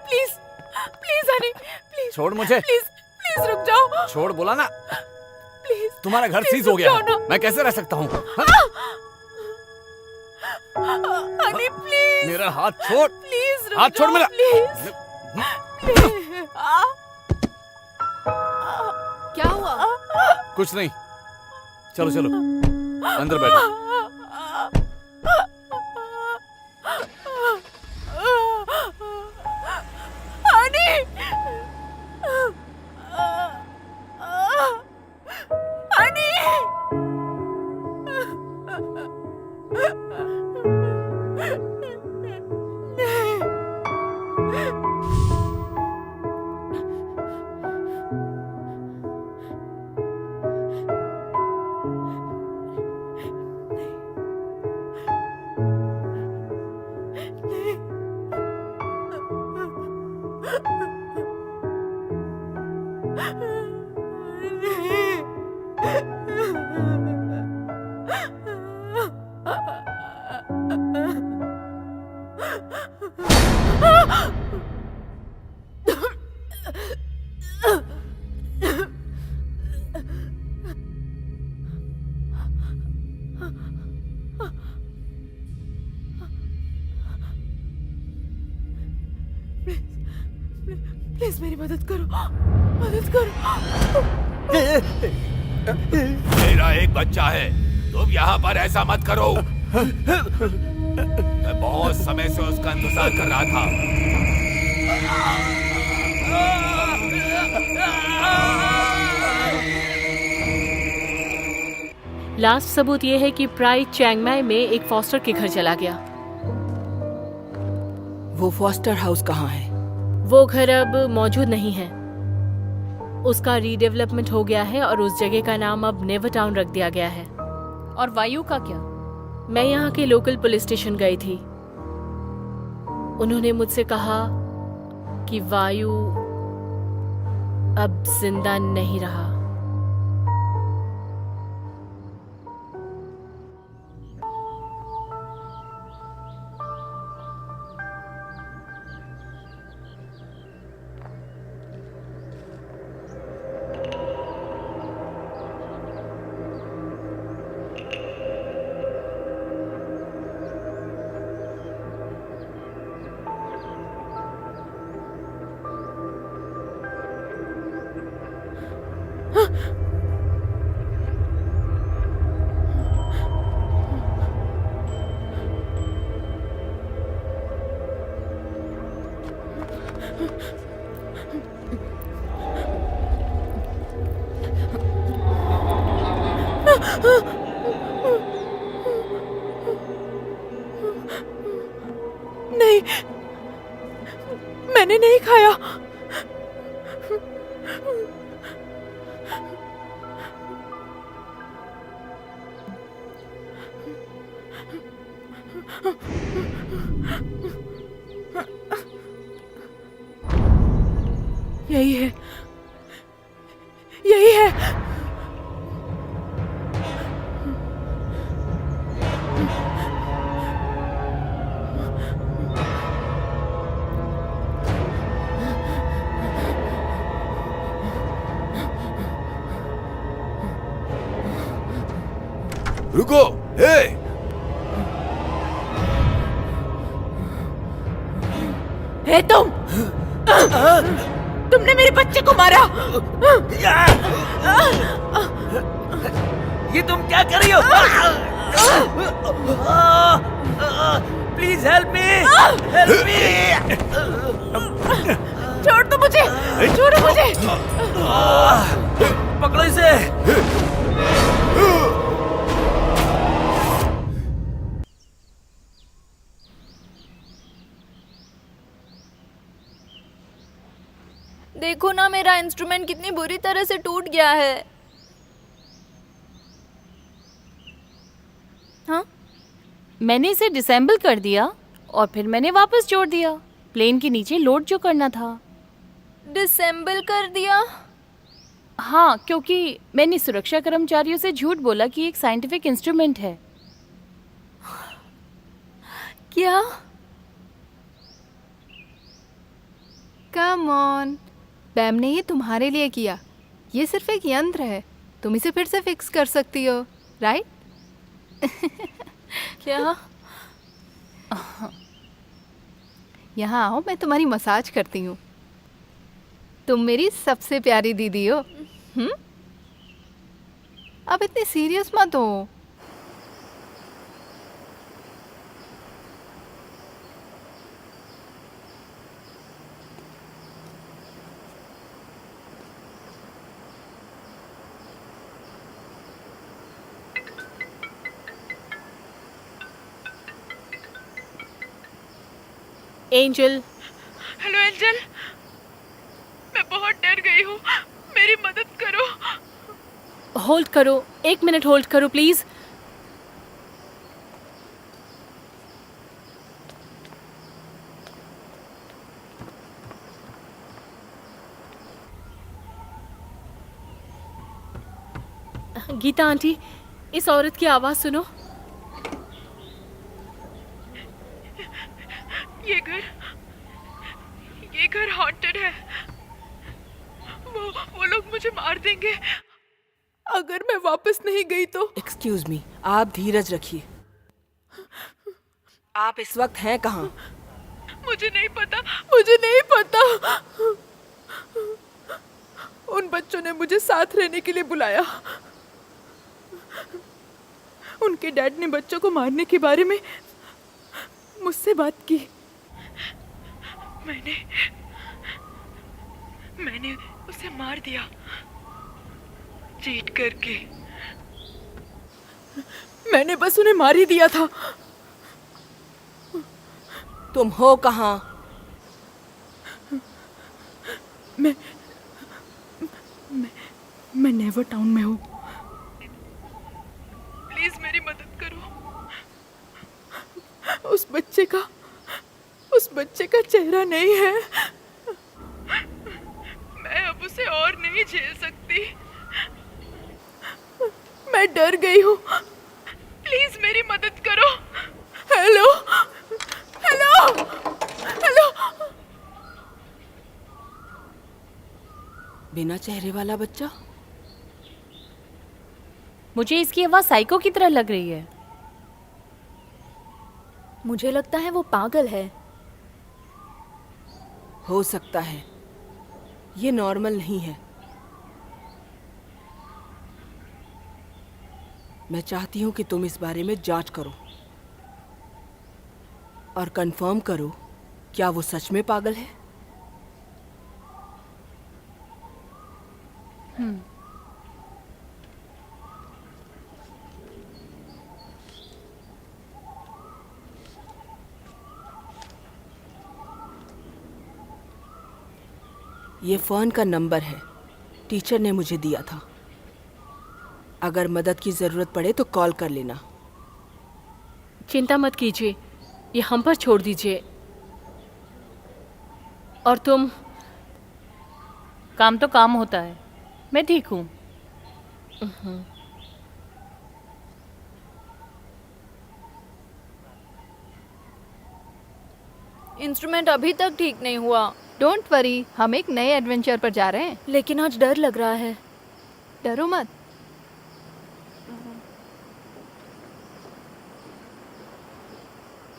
Please please honey please छोड़ मुझे। Please please रुक जाओ। छोड़ बोला ना। प्लीज तुम्हारा घर प्लीज सीज हो रुक गया जाओ है। ना। मैं कैसे रह सकता हूँ? हनी प्लीज मेरा हाथ छोड़। प्लीज रुक हाथ छोड़ जाओ, मेरा। Please please. क्या हुआ? कुछ नहीं, चलो चलो अंदर बैठो। हनी हनी प्लीज मेरी मदद करो, मदद करो। मेरा एक बच्चा है, तुम यहाँ पर ऐसा मत करो। मैं बहुत समय से उसका इंतजार कर रहा था। लास्ट सबूत ये है कि प्राइड चियांग माई में एक फॉस्टर के घर चला गया। वो फॉस्टर हाउस कहाँ है? वो घर अब मौजूद नहीं है। उसका रीडेवलपमेंट हो गया है और उस जगह का नाम अब नेवर टाउन रख दिया गया है। और वायु का क्या? मैं यहाँ के लोकल पुलिस स्टेशन गई थी। उन्होंने मुझसे कहा कि वायु अब जिंदा नहीं रहा। नहीं, मैंने नहीं खाया। यही है, यही है। रुको, हे! हे तुम! तुमने मेरे बच्चे को मारा। ये तुम क्या कर रही हो? Please help me, help me. छोड़ दो मुझे, छोड़ो मुझे। पकड़ो इसे। देखो ना मेरा इंस्ट्रूमेंट कितनी बुरी तरह से टूट गया है। हाँ, मैंने इसे डिसेंबल कर दिया और फिर मैंने वापस जोड़ दिया प्लेन के नीचे लोड जो करना था। डिसेंबल कर दिया? हाँ, क्योंकि मैंने सुरक्षा कर्मचारियों से झूठ बोला कि एक साइंटिफिक इंस्ट्रूमेंट है। क्या? कम ऑन, बैम ने ये तुम्हारे लिए किया। ये सिर्फ एक यंत्र है, तुम इसे फिर से फिक्स कर सकती हो, राइट? क्या? यहाँ आओ, मैं तुम्हारी मसाज करती हूँ। तुम मेरी सबसे प्यारी दीदी हो। अब इतनी सीरियस मत हो। एंजल, हेलो एंजल, मैं बहुत डर गई हूँ, मेरी मदद करो। होल्ड करो, 1 मिनट होल्ड करो प्लीज। गीता आंटी, इस औरत की आवाज सुनो। ये घर हॉन्टेड है। वो लोग मुझे मार देंगे अगर मैं वापस नहीं गई तो। एक्सक्यूज मी, आप धीरज रखिए। आप इस वक्त हैं कहाँ? मुझे नहीं पता। उन बच्चों ने मुझे साथ रहने के लिए बुलाया। उनके डैड ने बच्चों को मारने के बारे में मुझसे बात की। मैंने उसे मार दिया, चीट करके। मैंने बस उन्हें मार ही दिया था। तुम हो कहाँ? मैं नेवर टाउन में हूँ। प्लीज मेरी मदद करो। उस बच्चे का चेहरा नहीं है। मैं अब उसे और नहीं झेल सकती। मैं डर गई हूँ। प्लीज मेरी मदद करो। हेलो। बिना चेहरे वाला बच्चा? मुझे इसकी आवाज साइको की तरह लग रही है। मुझे लगता है वो पागल है। हो सकता है, ये नॉर्मल नहीं है। मैं चाहती हूं कि तुम इस बारे में जांच करो और कंफर्म करो क्या वो सच में पागल है। ये फ़ोन का नंबर है, टीचर ने मुझे दिया था। अगर मदद की ज़रूरत पड़े तो कॉल कर लेना। चिंता मत कीजिए, ये हम पर छोड़ दीजिए। और तुम? काम तो काम होता है, मैं ठीक हूँ। इंस्ट्रूमेंट अभी तक ठीक नहीं हुआ। डोंट वरी, हम एक नए एडवेंचर पर जा रहे हैं। लेकिन आज डर लग रहा है। डरो मत।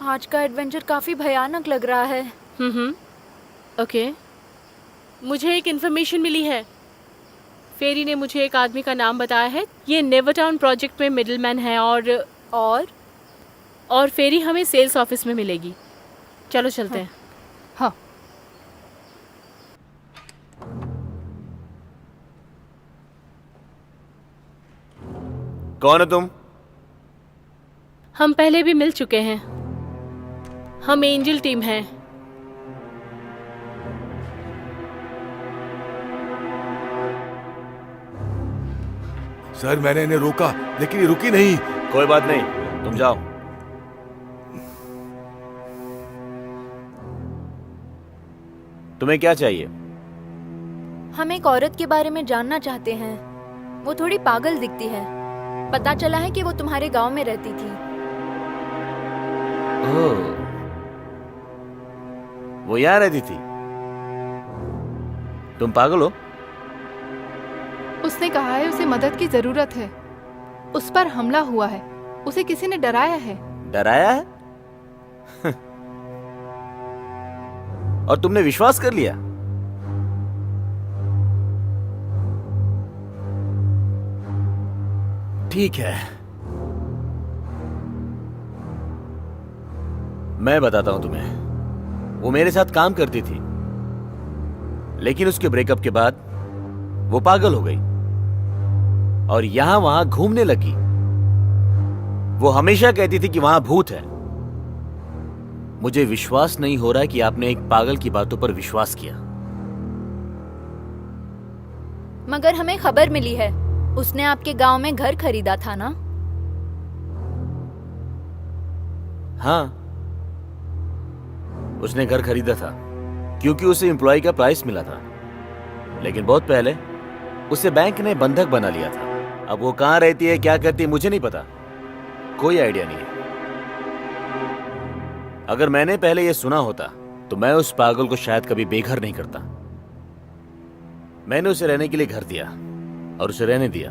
आज का एडवेंचर काफी भयानक लग रहा है। ओके, मुझे एक इन्फॉर्मेशन मिली है। फेरी ने मुझे एक आदमी का नाम बताया है। ये नेवरटाउन प्रोजेक्ट में मिडलमैन है और फेरी हमें सेल्स ऑफिस में मिलेगी। चलो चलते हैं। हाँ। कौन है तुम? हम पहले भी मिल चुके हैं। हम एंजल टीम हैं। सर, मैंने इन्हें रोका लेकिन ये रुकी नहीं। कोई बात नहीं, तुम जाओ। तुम्हें क्या चाहिए? हम एक औरत के बारे में जानना चाहते हैं। वो थोड़ी पागल दिखती है। पता चला है कि वो तुम्हारे गांव में रहती थी। ओह, वो यहाँ रहती थी? तुम पागल हो? उसने कहा है उसे मदद की जरूरत है। उस पर हमला हुआ है, उसे किसी ने डराया है। डराया है? और तुमने विश्वास कर लिया? ठीक है, मैं बताता हूं तुम्हें। वो मेरे साथ काम करती थी, लेकिन उसके ब्रेकअप के बाद वो पागल हो गई और यहां वहां घूमने लगी। वो हमेशा कहती थी कि वहां भूत है। मुझे विश्वास नहीं हो रहा कि आपने एक पागल की बातों पर विश्वास किया। मगर हमें खबर मिली है उसने आपके गांव में घर खरीदा था ना? हाँ, उसने घर खरीदा था क्योंकि उसे एम्प्लॉय का प्राइस मिला था, लेकिन बहुत पहले उसे बैंक ने बंधक बना लिया था। अब वो कहां रहती है, क्या करती है, मुझे नहीं पता, कोई आइडिया नहीं है। अगर मैंने पहले यह सुना होता तो मैं उस पागल को शायद कभी बेघर नहीं करता। मैंने उसे रहने के लिए घर दिया और उसे रहने दिया।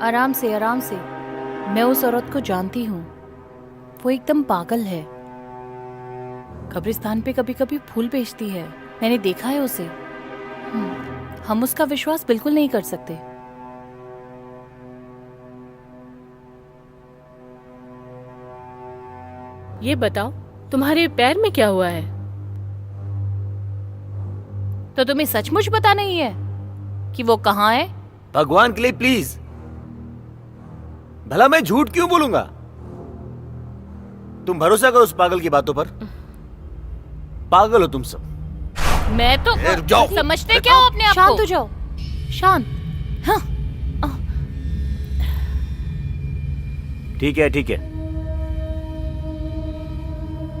आराम से, आराम से। मैं उस औरत को जानती हूँ, वो एकदम पागल है। कब्रिस्तान पे कभी कभी फूल बेचती है, मैंने देखा है उसे। हम उसका विश्वास बिल्कुल नहीं कर सकते। ये बताओ, तुम्हारे पैर में क्या हुआ है? तो तुम्हें सचमुच पता नहीं है कि वो कहाँ है? भगवान के लिए प्लीज, भला मैं झूठ क्यों बोलूंगा? तुम भरोसा करो उस पागल की बातों पर। पागल हो तुम सब। मैं तो रुक जाओ। समझते क्या हो अपने आप को? शांत हो जाओ, शांत। हाँ। ठीक है, ठीक है,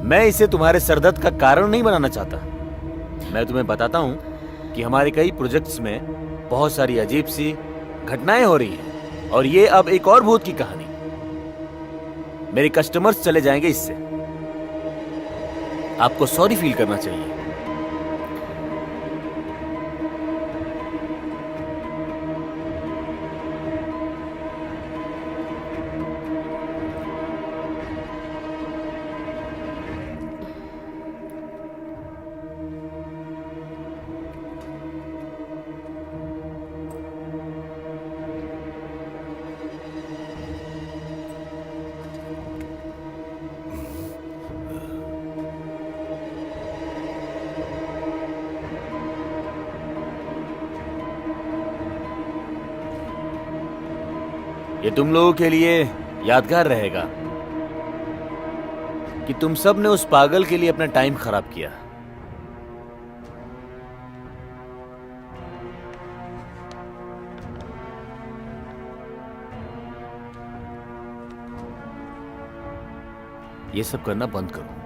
मैं इसे तुम्हारे सरदर्द का कारण नहीं बनाना चाहता। मैं तुम्हें बताता हूं कि हमारे कई प्रोजेक्ट्स में बहुत सारी अजीब सी घटनाएं हो रही हैं, और ये अब एक और भूत की कहानी। मेरे कस्टमर्स चले जाएंगे इससे। आपको सॉरी फील करना चाहिए। ये तुम लोगों के लिए यादगार रहेगा कि तुम सब ने उस पागल के लिए अपना टाइम खराब किया। ये सब करना बंद करो।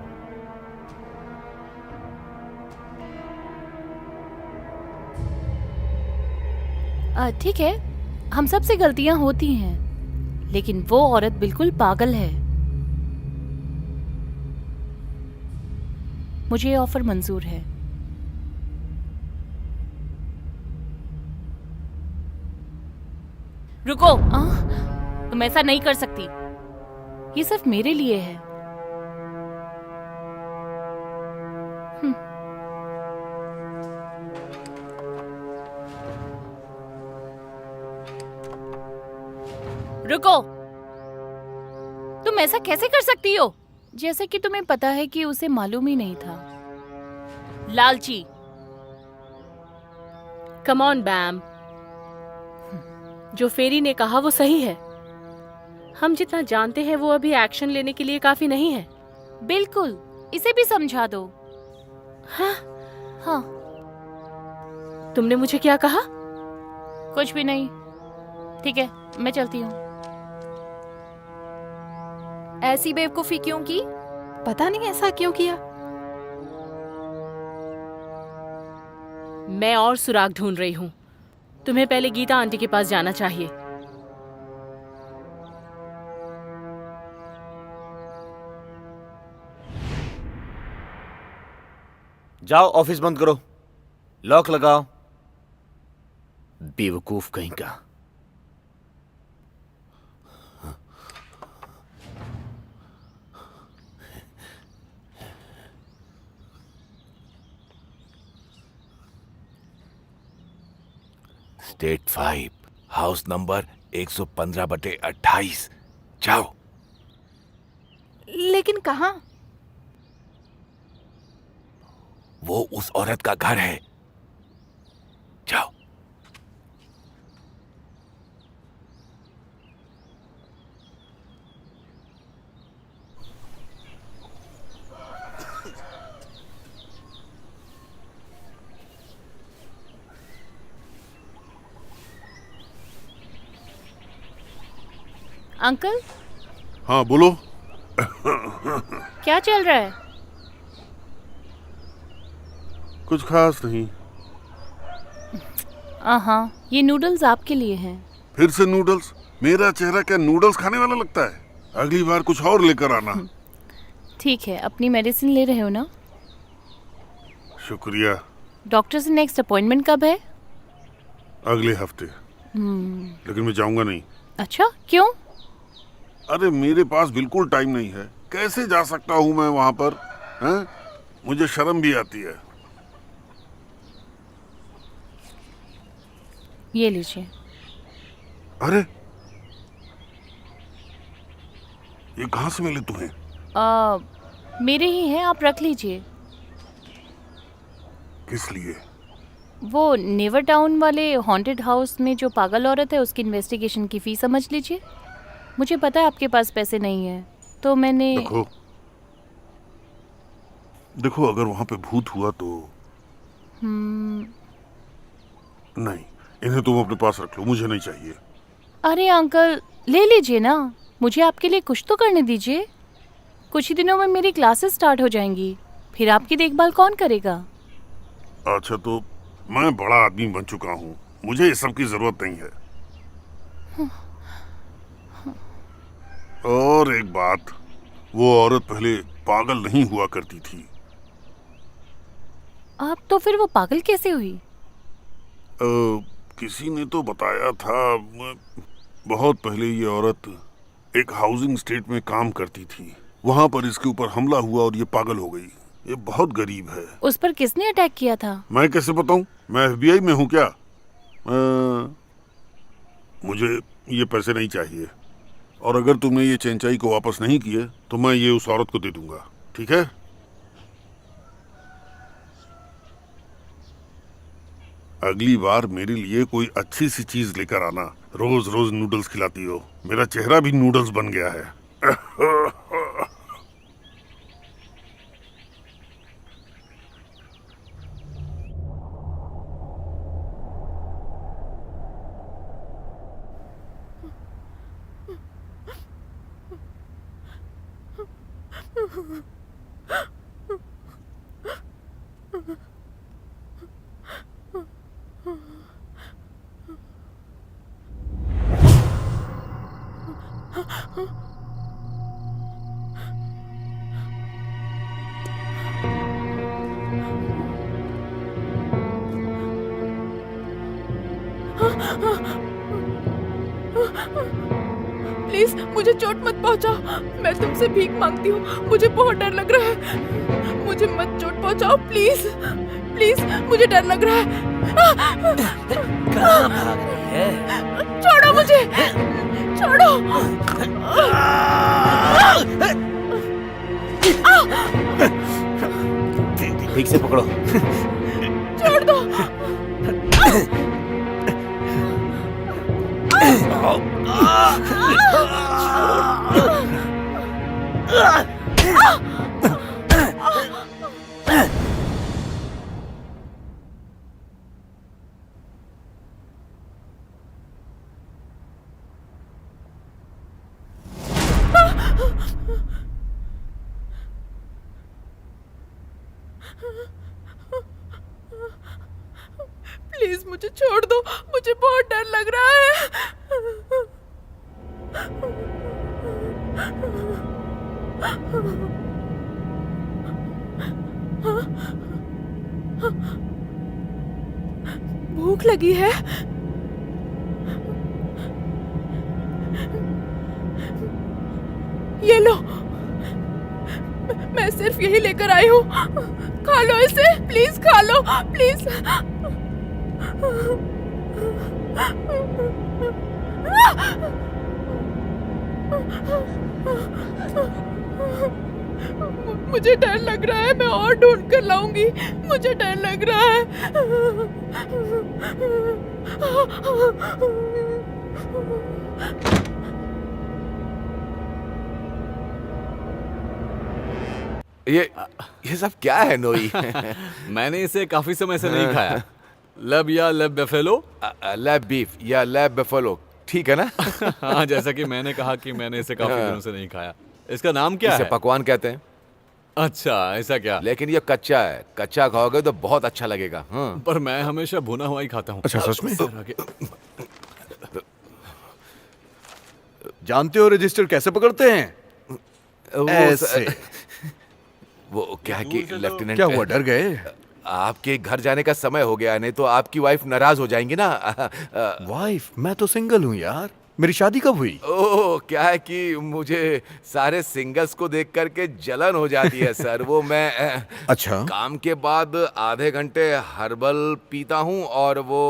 ठीक है, हम सब से गलतियां होती हैं, लेकिन वो औरत बिल्कुल पागल है। मुझे ये ऑफर मंजूर है। रुको, तुम ऐसा नहीं कर सकती। ये सिर्फ मेरे लिए है। रुको, तुम ऐसा कैसे कर सकती हो? जैसे कि तुम्हें पता है कि उसे मालूम ही नहीं था। लालची। कम ऑन बैम, जो फेरी ने कहा वो सही है। हम जितना जानते हैं वो अभी एक्शन लेने के लिए काफी नहीं है। बिल्कुल, इसे भी समझा दो। हाँ, हाँ। तुमने मुझे क्या कहा? कुछ भी नहीं। ठीक है, मैं चलती हूँ। ऐसी बेवकूफी क्यों की? पता नहीं ऐसा क्यों किया। मैं और सुराग ढूंढ रही हूँ। तुम्हें पहले गीता आंटी के पास जाना चाहिए। जाओ ऑफिस बंद करो, लॉक लगाओ। बेवकूफ कहीं का। State 5 house number 115/28। जाओ। लेकिन कहाँ? वो उस औरत का घर है। जाओ। अंकल, हाँ बोलो। क्या चल रहा है? कुछ खास नहीं। हाँ, ये नूडल्स आपके लिए हैं। फिर से नूडल्स? मेरा चेहरा क्या नूडल्स खाने वाला लगता है? अगली बार कुछ और लेकर आना। ठीक है, अपनी मेडिसिन ले रहे हो ना? शुक्रिया। डॉक्टर से नेक्स्ट अपॉइंटमेंट कब है? अगले हफ्ते। लेकिन मैं जाऊंगा नहीं। अच्छा, क्यों? अरे मेरे पास बिल्कुल टाइम नहीं है। कैसे जा सकता हूँ मैं वहां पर? हैं? मुझे शर्म भी आती है। ये लीजिए। अरे ये कहाँ से मिले तुम्हें? मेरे ही हैं, आप रख लीजिए। किस लिए? वो नेवर टाउन वाले हॉन्टेड हाउस में जो पागल औरत है, उसकी इन्वेस्टिगेशन की फीस समझ लीजिए। मुझे पता है आपके पास पैसे नहीं है, तो मैंने देखो अगर वहां पे भूत हुआ तो नहीं, इन्हें तुम अपने पास रख लो, मुझे नहीं चाहिए। अरे अंकल, ले लीजिए ना, मुझे आपके लिए कुछ तो करने दीजिए। कुछ ही दिनों में मेरी क्लासेस स्टार्ट हो जाएंगी, फिर आपकी देखभाल कौन करेगा? अच्छा तो मैं बड़ा आदमी बन चुका हूँ, मुझे इस सब की जरूरत नहीं है। और एक बात, वो औरत पहले पागल नहीं हुआ करती थी। आप तो फिर वो पागल कैसे हुई? किसी ने तो बताया था। बहुत पहले ये औरत एक हाउसिंग स्टेट में काम करती थी, वहां पर इसके ऊपर हमला हुआ और ये पागल हो गई। ये बहुत गरीब है। उस पर किसने अटैक किया था? मैं कैसे बताऊं? मैं FBI में हूँ क्या? मुझे ये पैसे नहीं चाहिए, और अगर तुमने ये चेंचाई को वापस नहीं किए तो मैं ये उस औरत को दे दूंगा, ठीक है? अगली बार मेरे लिए कोई अच्छी सी चीज लेकर आना। रोज रोज नूडल्स खिलाती हो, मेरा चेहरा भी नूडल्स बन गया है। प्लीज मुझे चोट मत पहुंचाओ, मैं तुमसे भीख मांगती हूँ, मुझे बहुत डर लग रहा है। मुझे मत चोट पहुंचाओ प्लीज, प्लीज, मुझे डर लग रहा है। कहाँ भाग रही है? छोड़ो मुझे, छोड़ो। ठीक से पकड़ो। छोड़ दो। प्लीज मुझे छोड़ दो, मुझे बहुत डर लग रहा है। भूख लगी है। ये लो, मैं सिर्फ यही लेकर आई हूँ। खा लो इसे, प्लीज खा लो, प्लीज। मुझे डर लग रहा है, मैं और ढूंढ कर लाऊंगी। मुझे डर लग रहा है। ये सब क्या है नोई? मैंने इसे काफी समय से नहीं खाया। लब या लब बेफेलो? लैब बीफ या लैब बेफलो, ठीक है ना? हाँ, जैसा कि मैंने कहा कि मैंने इसे काफी दिनों से नहीं खाया। इसका नाम क्या इसे है? पकवान कहते हैं। अच्छा, ऐसा क्या? लेकिन ये कच्चा है, कच्चा खाओगे तो बहुत अच्छा लगेगा। हाँ। पर मैं हमेशा भुना हुआ ही खाता हूँ। अच्छा, सच में? सर, आगे। जानते हो रजिस्टर कैसे पकड़ते हैं? ऐसे। वो क्या है कि लेफ्टिनेंट, क्या हुआ, डर गए? आपके घर जाने का समय हो गया, नहीं तो आपकी वाइफ नाराज हो जाएंगी ना। वाइफ? मैं तो सिंगल हूँ यार। मेरी शादी कब हुई? ओह, क्या है कि मुझे सारे सिंगल्स को देख करके जलन हो जाती है सर। वो मैं अच्छा। काम के बाद आधे घंटे हर्बल पीता हूँ और वो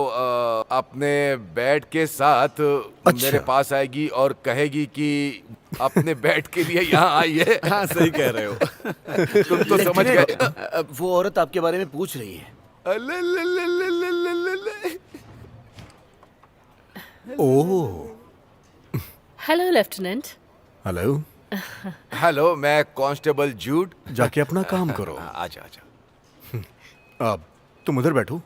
अपने बेड के साथ मेरे पास आएगी और कहेगी कि अपने बेड के लिए यहाँ आई है। हाँ, सही कह रहे हो। तुम तो समझ गए। वो औरत आपके बारे में पूछ रही है। ओह, हेलो लेफ्टिनेंट। हेलो। हेलो, मैं कांस्टेबल जूड। जाके अपना काम करो। आजा आजा। अब तुम उधर बैठो,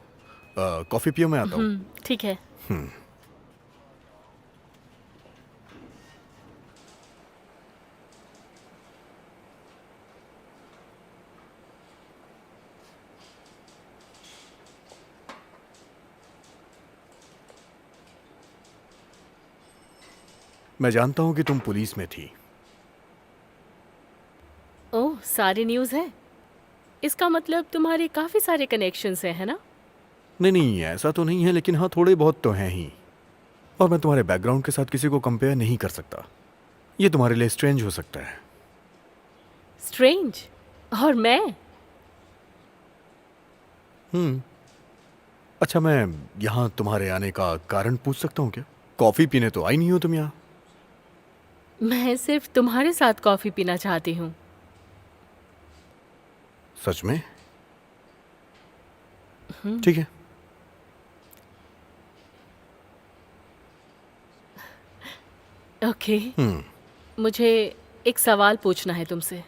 कॉफी पियो, मैं आता हूँ। ठीक है। मैं जानता हूँ कि तुम पुलिस में थी। ओह, सारी न्यूज़ है। इसका मतलब तुम्हारे काफी सारे कनेक्शंस हैं, है ना? नहीं नहीं, ऐसा तो नहीं है, लेकिन हाँ थोड़े बहुत तो हैं ही। और मैं तुम्हारे बैकग्राउंड के साथ किसी को कंपेयर नहीं कर सकता। ये तुम्हारे लिए स्ट्रेंज हो सकता है। स्ट्रेंज? और मैं? अच्छा, मैं यहाँ तुम्हारे आने का कारण पूछ सकता हूँ क्या? कॉफी पीने तो आई नहीं हो तुम यहाँ। मैं सिर्फ तुम्हारे साथ कॉफी पीना चाहती हूँ। सच में? ठीक है। ओके। मुझे एक सवाल पूछना है तुमसे।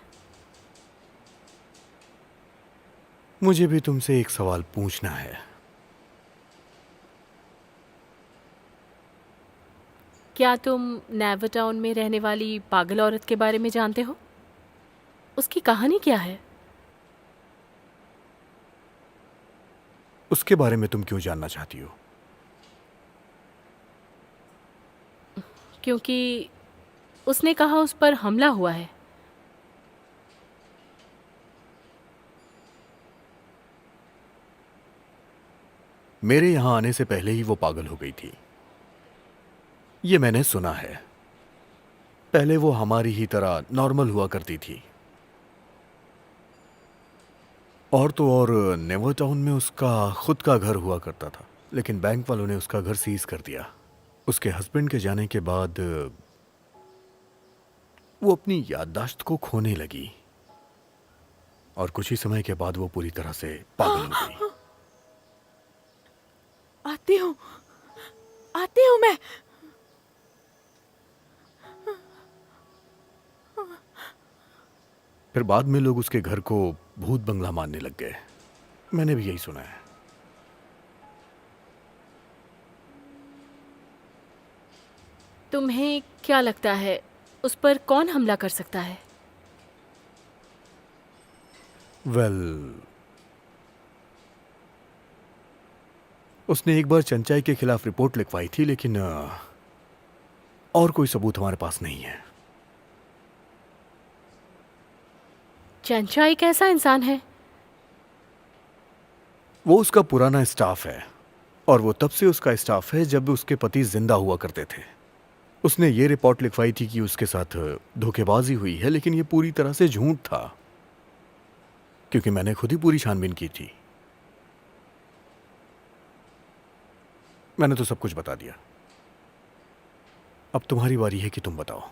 मुझे भी तुमसे एक सवाल पूछना है। क्या तुम नेवरटाउन में रहने वाली पागल औरत के बारे में जानते हो? उसकी कहानी क्या है? उसके बारे में तुम क्यों जानना चाहती हो? क्योंकि उसने कहा उस पर हमला हुआ है। मेरे यहाँ आने से पहले ही वो पागल हो गई थी, ये मैंने सुना है। पहले वो हमारी ही तरह नॉर्मल हुआ करती थी। और तो और नेवरटाउन में उसका खुद का घर हुआ करता था, लेकिन बैंक वालों ने उसका घर सीज कर दिया। उसके हस्बैंड के जाने के बाद वो अपनी याददाश्त को खोने लगी और कुछ ही समय के बाद वो पूरी तरह से पागल हो गई। आती हूँ मैं। फिर बाद में लोग उसके घर को भूत बंगला मानने लग गए। मैंने भी यही सुना है। तुम्हें क्या लगता है उस पर कौन हमला कर सकता है? उसने एक बार चंचाई के खिलाफ रिपोर्ट लिखवाई थी, लेकिन और कोई सबूत हमारे पास नहीं है। चंचाई कैसा इंसान है? वो उसका पुराना स्टाफ है। और वो तब से उसका स्टाफ है जब उसके पति जिंदा हुआ करते थे। उसने ये रिपोर्ट लिखवाई थी कि उसके साथ धोखेबाजी हुई है, लेकिन ये पूरी तरह से झूठ था, क्योंकि मैंने खुद ही पूरी छानबीन की थी। मैंने तो सब कुछ बता दिया। अब तुम्हारी बारी है कि तुम बताओ।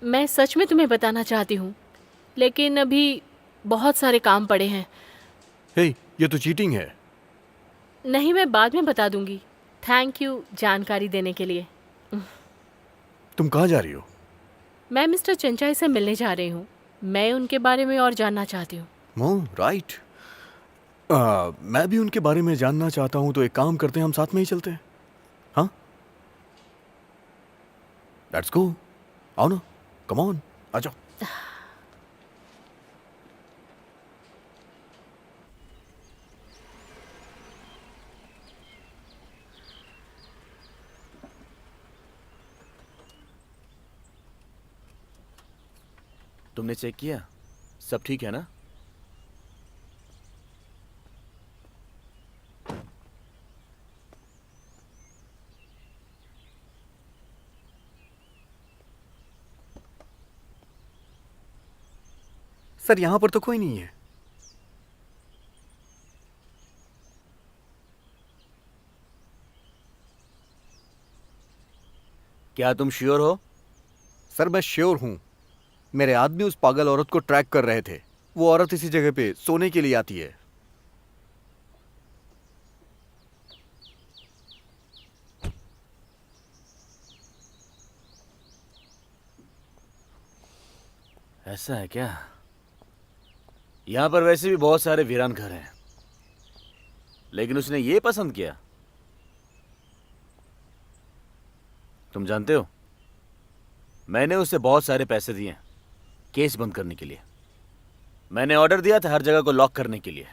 मैं सच में तुम्हें बताना चाहती हूँ, लेकिन अभी बहुत सारे काम पड़े हैं। हे, ये तो चीटिंग है। नहीं, मैं बाद में बता दूंगी। थैंक यू जानकारी देने के लिए। तुम कहाँ जा रही हो? मैं मिस्टर चंचाई से मिलने जा रही हूँ। मैं उनके बारे में और जानना चाहती हूँ। राइट। मैं भी उनके बारे में जानना चाहता हूँ, तो एक काम करते हैं, हम साथ में ही चलते हैं। हाँ, लेट्स गो। आओ ना, कम ऑन, आ जाओ। तुमने चेक किया? सब ठीक है ना? सर, यहां पर तो कोई नहीं है। क्या तुम श्योर हो? सर, मैं श्योर हूं। मेरे आदमी उस पागल औरत को ट्रैक कर रहे थे। वो औरत इसी जगह पे सोने के लिए आती है। ऐसा है क्या? यहां पर वैसे भी बहुत सारे वीरान घर हैं, लेकिन उसने ये पसंद किया। तुम जानते हो, मैंने उसे बहुत सारे पैसे दिए हैं केस बंद करने के लिए। मैंने ऑर्डर दिया था हर जगह को लॉक करने के लिए।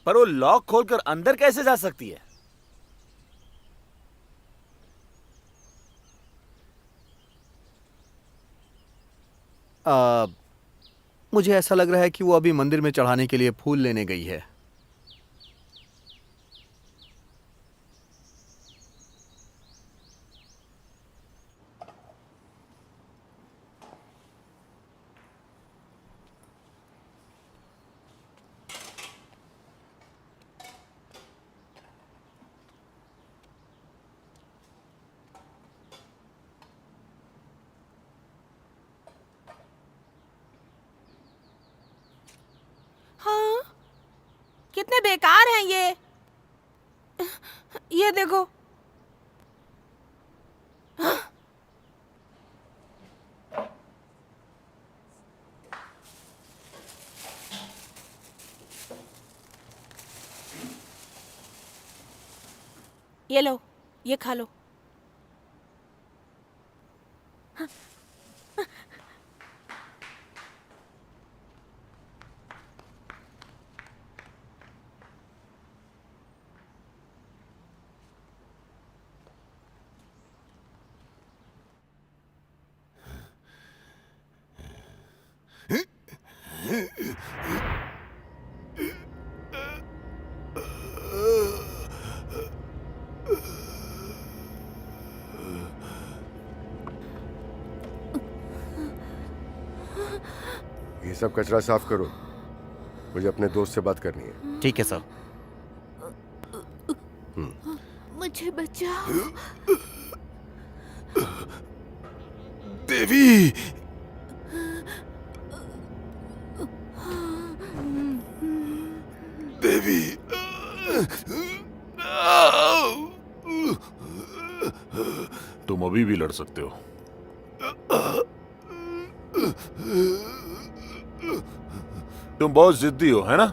पर वो लॉक खोलकर अंदर कैसे जा सकती है? मुझे ऐसा लग रहा है कि वो अभी मंदिर में चढ़ाने के लिए फूल लेने गई है। हाँ, कितने बेकार हैं ये देखो। ये लो, ये खा लो। ये सब कचरा साफ करो, मुझे अपने दोस्त से बात करनी है। ठीक है सर। मुझे बचाओ। देवी, देवी, तुम अभी भी लड़ सकते हो। तुम बहुत जिद्दी हो, है ना?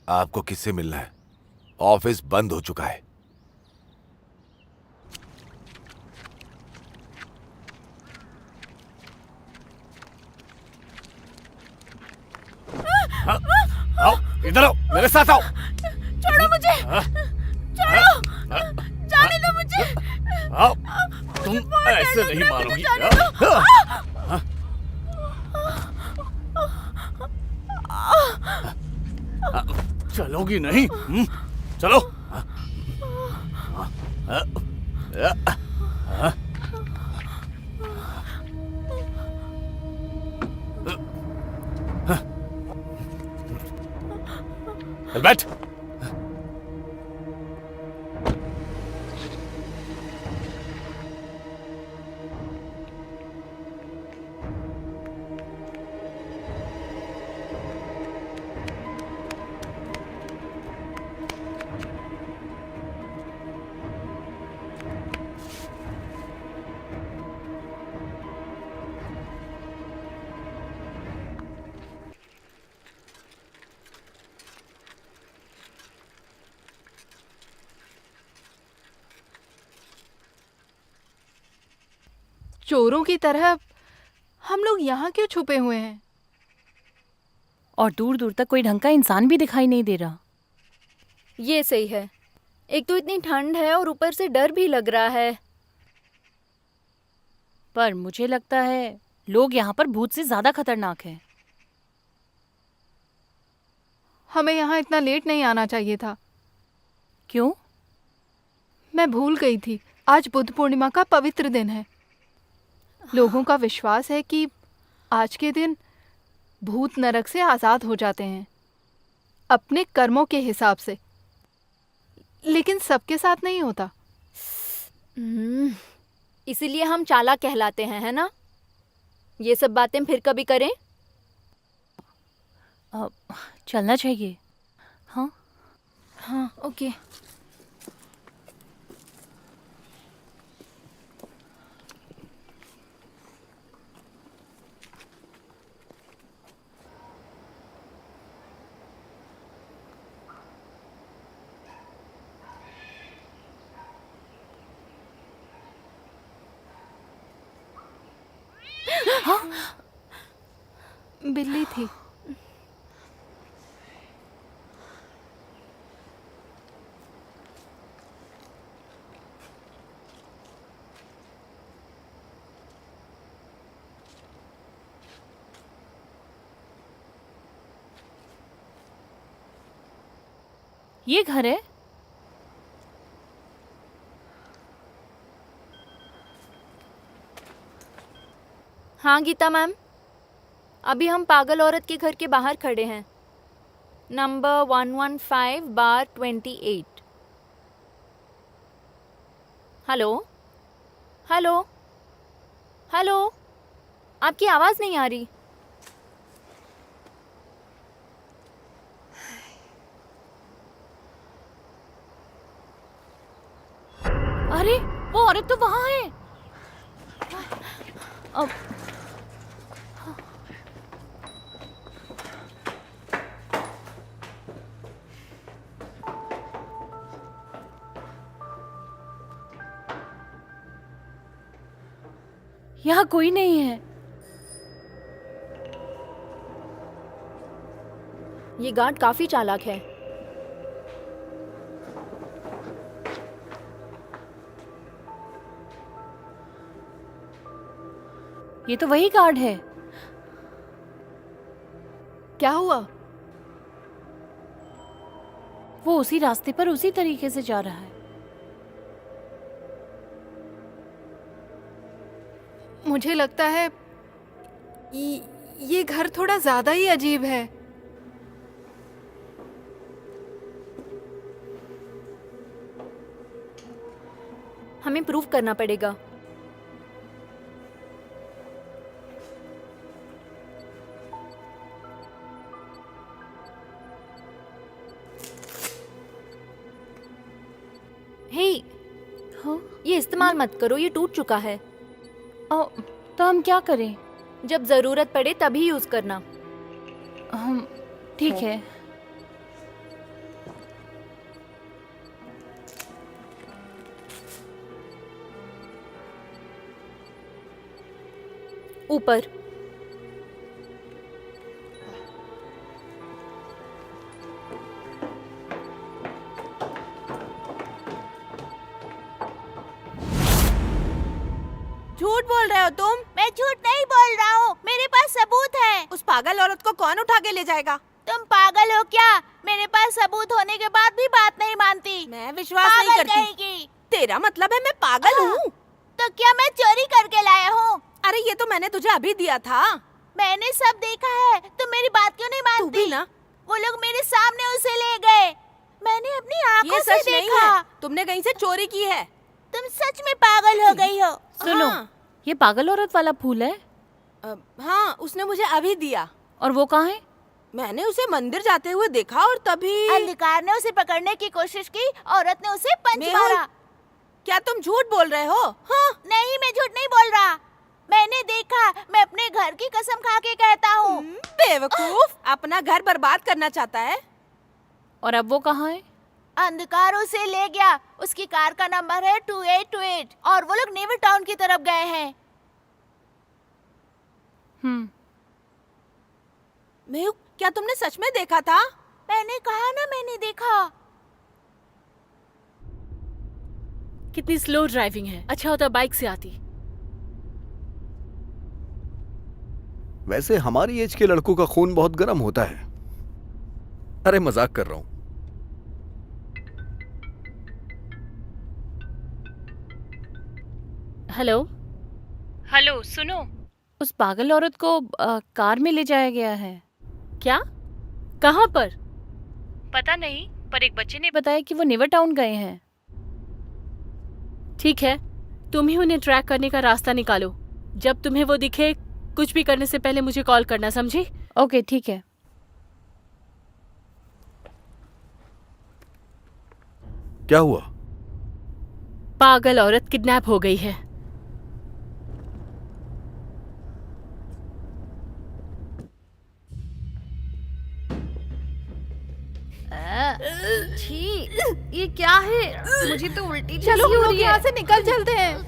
आपको किससे मिलना है? ऑफिस बंद हो चुका है। आओ, इधर आओ, मेरे साथ आओ। छोड़ो मुझे, छोड़ो, जाने दो मुझे। आओ, तुम ऐसे नहीं मारोगी। चलोगी नहीं? चलो। बैठ। चोरों की तरह हम लोग यहाँ क्यों छुपे हुए हैं? और दूर दूर तक कोई ढंग का इंसान भी दिखाई नहीं दे रहा। ये सही है। एक तो इतनी ठंड है और ऊपर से डर भी लग रहा है। पर मुझे लगता है लोग यहाँ पर भूत से ज्यादा खतरनाक हैं। हमें यहाँ इतना लेट नहीं आना चाहिए था। क्यों? मैं भूल गई थी, आज बुद्ध पूर्णिमा का पवित्र दिन है। लोगों का विश्वास है कि आज के दिन भूत नरक से आज़ाद हो जाते हैं अपने कर्मों के हिसाब से, लेकिन सबके साथ नहीं होता। इसीलिए हम चालाक कहलाते हैं, है ना? ये सब बातें फिर कभी करें। चलना चाहिए। हाँ हाँ, ओके। बिल्ली थी। ये घर है? हाँ गीता मैम, अभी हम पागल औरत के घर के बाहर खड़े हैं, नंबर 115/28। हेलो हेलो हेलो, आपकी आवाज़ नहीं आ रही। अरे वो औरत तो वहां है। अब यहाँ कोई नहीं है। ये गार्ड काफी चालाक है। ये तो वही गार्ड है। क्या हुआ? वो उसी रास्ते पर उसी तरीके से जा रहा है। मुझे लगता है ये घर थोड़ा ज्यादा ही अजीब है। हमें प्रूव करना पड़ेगा। हे, हाँ? ये इस्तेमाल मत करो, ये टूट चुका है। तो हम क्या करें? जब जरूरत पड़े तभी यूज करना। हम ठीक है। ऊपर। झूठ बोल रहे हो तुम? मैं झूठ नहीं बोल रहा हूँ, मेरे पास सबूत है। उस पागल औरत को कौन उठा के ले जाएगा? तुम पागल हो क्या? मेरे पास सबूत होने के बाद भी बात नहीं मानती। मैं विश्वास नहीं करती। तेरा मतलब है मैं पागल हूँ? तो क्या मैं चोरी करके लाया हूँ? अरे ये तो मैंने तुझे अभी दिया था। मैंने सब देखा है, तुम मेरी बात क्यों नहीं मानती? तू भी ना? वो लोग मेरे सामने उसे ले गए, मैंने अपनी आंखों से देखा। तुमने कहीं से चोरी की है। तुम सच में पागल हो गई हो। सुनो, ये पागल औरत वाला फूल है? हाँ, उसने मुझे अभी दिया। और वो कहाँ है? मैंने उसे मंदिर जाते हुए देखा और तभी अंधकार ने उसे पकड़ने की कोशिश की, औरत ने उसे पंच मारा। क्या तुम झूठ बोल रहे हो? हाँ, नहीं, मैं झूठ नहीं बोल रहा। मैंने देखा, मैं अपने घर की कसम खा के कहता हूँ। बेवकूफ, अपना घर बर्बाद करना चाहता है। और अब वो कहाँ है? अंधकार उसे ले गया। उसकी कार का नंबर है 2828 और वो लोग नेवर टाउन की तरफ गए हैं। मेहुक, क्या तुमने सच में देखा था? मैंने कहा ना, मैंने देखा। कितनी स्लो ड्राइविंग है। अच्छा होता बाइक से आती। वैसे हमारी एज के लड़कों का खून बहुत गर्म होता है। अरे मजाक कर रहा हूं। हेलो हेलो, सुनो, उस पागल औरत को कार में ले जाया गया है। क्या? कहाँ पर? पता नहीं, पर एक बच्चे ने बताया कि वो नेवर टाउन गए हैं। ठीक है, तुम ही उन्हें ट्रैक करने का रास्ता निकालो। जब तुम्हें वो दिखे, कुछ भी करने से पहले मुझे कॉल करना, समझी? ओके, ठीक है। क्या हुआ? पागल औरत किडनैप हो गई है। छी, ये क्या है? मुझे तो उल्टी चलो हम लोग यहाँ से निकल चलते हैं।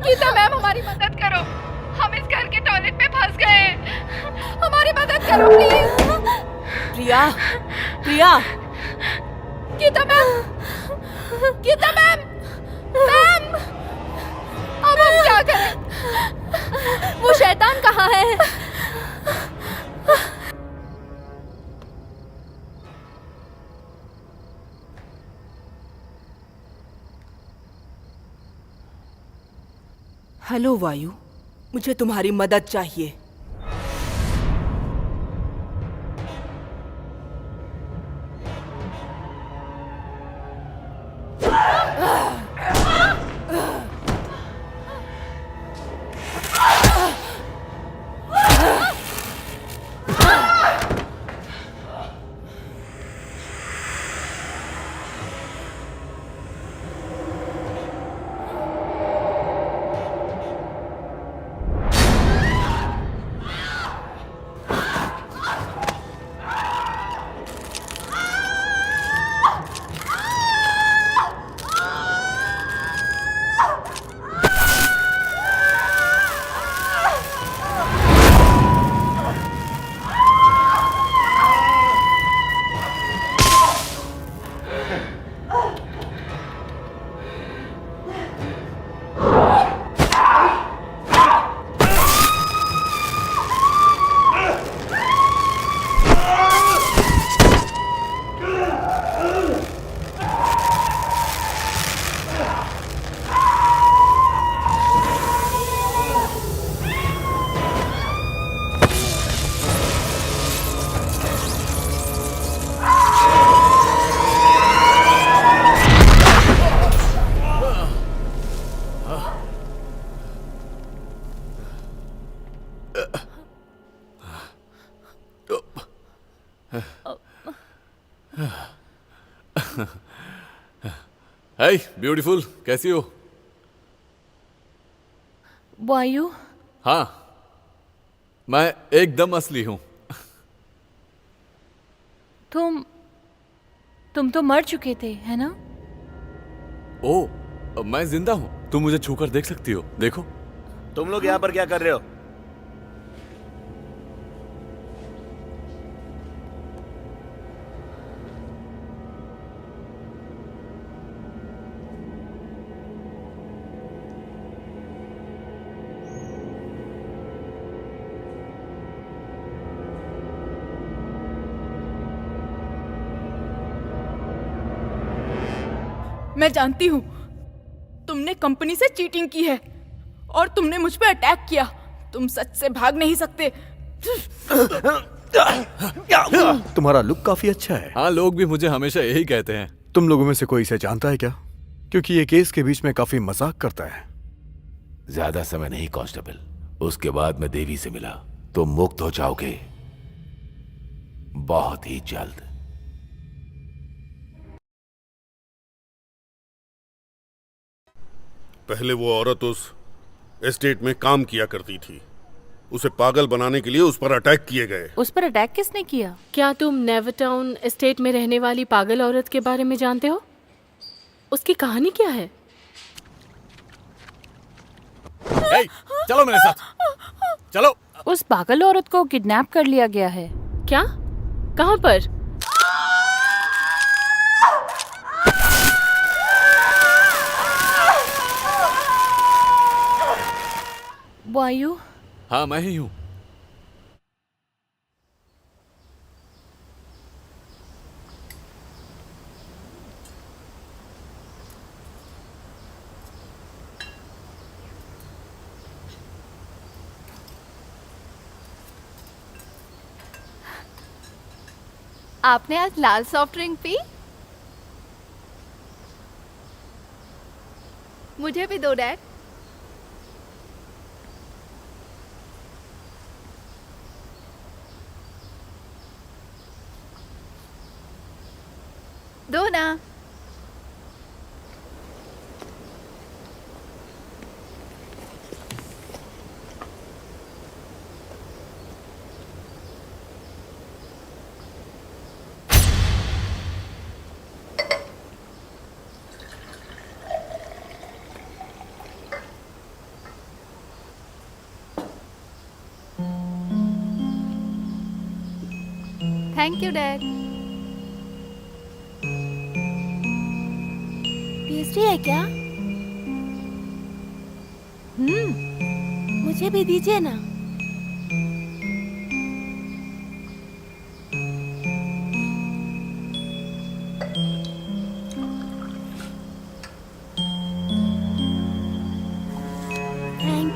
गीता मैम, हमारी मदद करो। हम इस घर के टॉयलेट में फंस गए हैं। हमारी मदद करो please. Priya, Priya. Geeta ma'am, Geeta ma'am, ma'am, अब हम क्या करें? वो शैतान कहाँ है? हेलो वायु, मुझे तुम्हारी मदद चाहिए। हाय ब्यूटीफुल, कैसी हो? वायु, हाँ, मैं एकदम असली हूं। तुम तो मर चुके थे, है ना? ओ, मैं जिंदा हूं। तुम मुझे छूकर देख सकती हो, देखो। तुम लोग यहाँ पर क्या कर रहे हो? मैं जानती हूँ तुमने कंपनी से चीटिंग की है और तुमने मुझ पे अटैक किया। तुम सच से भाग नहीं सकते। तुम्हारा लुक काफी अच्छा है। हाँ, लोग भी मुझे हमेशा यही कहते हैं। तुम लोगों में से कोई इसे जानता है क्या? क्योंकि ये केस के बीच में काफी मजाक करता है। ज्यादा समय नहीं कांस्टेबल, उसके बाद मैं देवी से मिला। तुम मुक्त हो जाओगे बहुत ही जल्द। पहले वो औरत उस एस्टेट में काम किया करती थी। उसे पागल बनाने के लिए उस पर अटैक किए गए। उस पर अटैक किसने किया? क्या तुम नेवरटाउन एस्टेट में रहने वाली पागल औरत के बारे में जानते हो? उसकी कहानी क्या है? hey, चलो मेरे साथ, चलो। उस पागल औरत को किडनैप कर लिया गया है। क्या? कहाँ पर? वायु? हाँ, मैं ही हूँ। आपने आज लाल सॉफ्ट ड्रिंक पी? मुझे भी दो डैड। दो ना। Thank you dad. पेस्ट्री है क्या? मुझे भी दीजिए ना। थैंक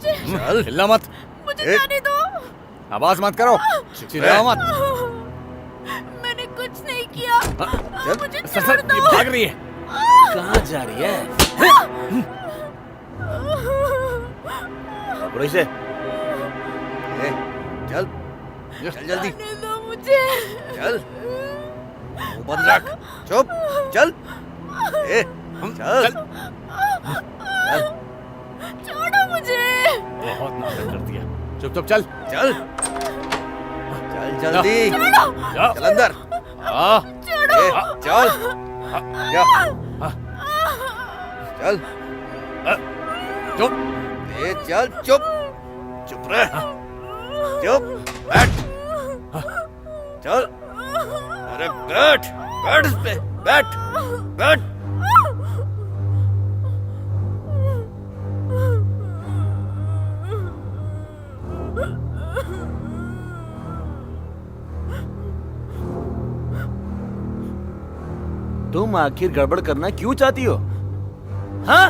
मुझे चल हिलना मत, मुझे जाने दो। आवाज मत करो, चिल्लाओ मत। मैंने कुछ नहीं किया। मुझे सर छोड़ ये दो। भाग रही है। कहाँ जा रही है? पकड़ो इसे। चल चल जल्दी, जाने दो मुझे। चल मुंह बंद रख, चुप चल, चल चल, छोड़ो मुझे। बहुत नाटक कर दिया, चुप चुप चल चल चल जल्दी, छोड़ो। चल अंदर, छोड़ो। चल जा, चल चुप, चल चुप, चुप रह, चुप बैठ, चल, अरे बैठ बैठ इस पे, बैठ बैठ। तुम आखिर गड़बड़ करना क्यों चाहती हो? हाँ?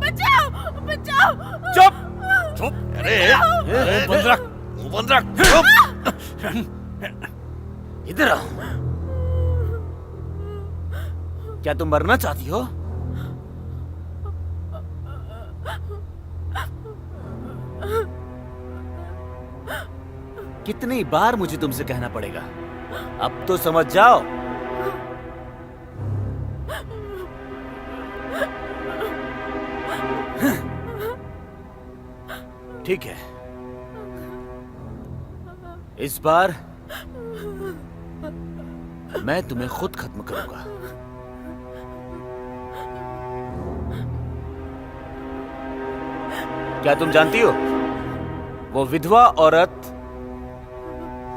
बचाओ बचाओ। चुप चुप, अरे मुंह बंद रख, मुंह बंद रख, चुप। इधर आओ। क्या तुम मरना चाहती हो? कितनी बार मुझे तुमसे कहना पड़ेगा? अब तो समझ जाओ। ठीक है, इस बार मैं तुम्हें खुद खत्म करूंगा। क्या तुम जानती हो, वो विधवा औरत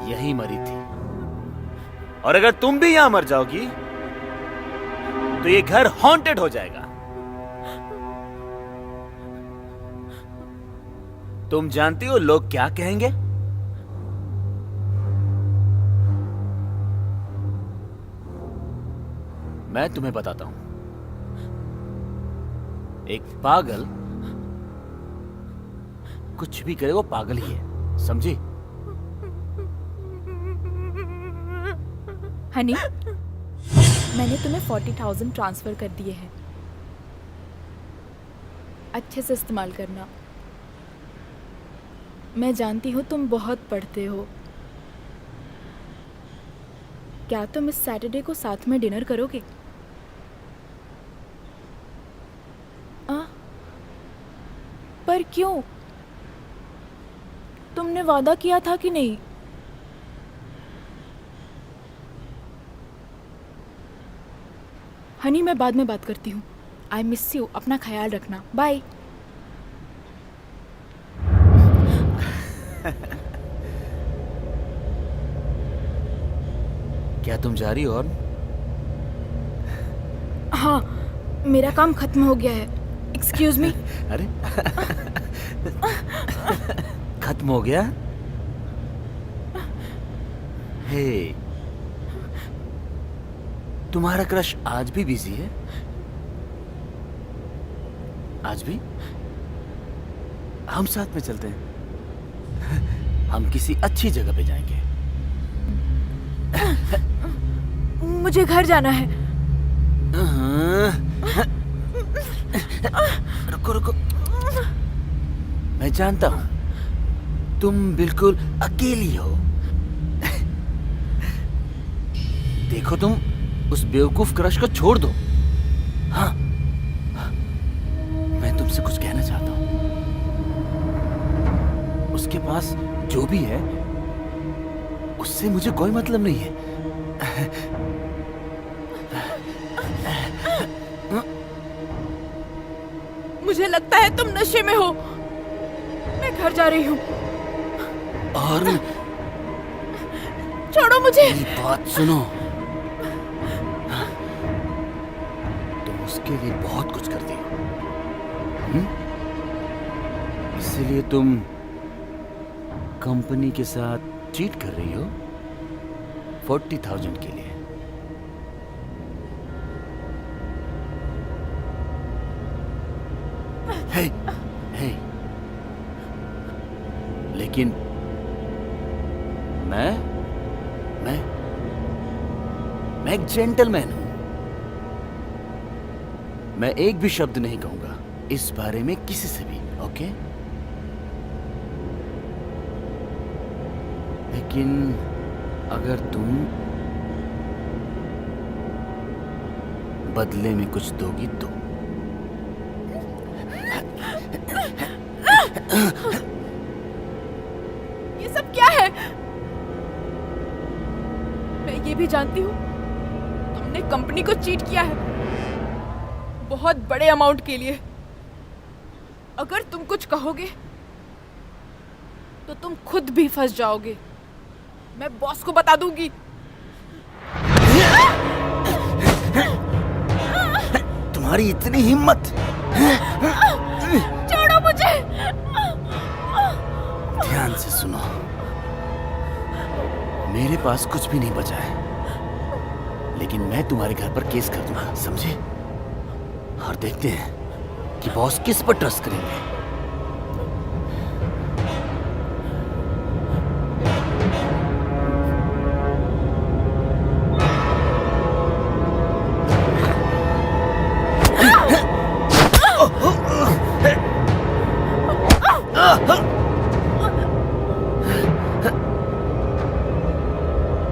यहीं मरी थी, और अगर तुम भी यहां मर जाओगी तो ये घर हॉन्टेड हो जाएगा। तुम जानती हो लोग क्या कहेंगे? मैं तुम्हें बताता हूं। एक पागल कुछ भी करे वो पागल ही है, समझी? हनी, मैंने तुम्हें 40,000 ट्रांसफर कर दिए हैं। अच्छे से इस्तेमाल करना। मैं जानती हूँ तुम बहुत पढ़ते हो। क्या तुम इस सैटरडे को साथ में डिनर करोगे? पर क्यों? तुमने वादा किया था कि नहीं? हनी, मैं बाद में बात करती हूँ। I miss you. अपना ख्याल रखना। बाय। क्या तुम जा रही हो? और हाँ, मेरा काम खत्म हो गया है। Excuse me. अरे खत्म हो गया? हे, तुम्हारा क्रश आज भी बिजी है? आज भी? हम साथ में चलते हैं। हम किसी अच्छी जगह पे जाएंगे। मुझे घर जाना है। रुको रुको, मैं जानता हूं तुम बिल्कुल अकेली हो। देखो, तुम उस बेवकूफ क्रश को छोड़ दो। हाँ, मैं तुमसे कुछ कहना चाहता हूं। उसके पास जो भी है उससे मुझे कोई मतलब नहीं है। मुझे लगता है तुम नशे में हो। मैं घर जा रही हूँ। और छोड़ो मुझे। मेरी बात सुनो, तुम उसके लिए बहुत कुछ करती हो, इसीलिए तुम कंपनी के साथ चीट कर रही हो 40,000 के लिए। लेकिन मैं एक जेंटलमैन हूं। मैं एक भी शब्द नहीं कहूंगा इस बारे में किसी से भी, ओके? लेकिन अगर तुम बदले में कुछ दोगी तो। ये सब क्या है? मैं ये भी जानती हूँ तुमने कंपनी को चीट किया है, बहुत बड़े अमाउंट के लिए। अगर तुम कुछ कहोगे तो तुम खुद भी फंस जाओगे। मैं बॉस को बता दूंगी। तुम्हारी इतनी हिम्मत! छोड़ो मुझे। ध्यान से सुनो, मेरे पास कुछ भी नहीं बचा है, लेकिन मैं तुम्हारे घर पर केस कर दूंगा, समझे? और देखते हैं कि बॉस किस पर ट्रस्ट करेंगे।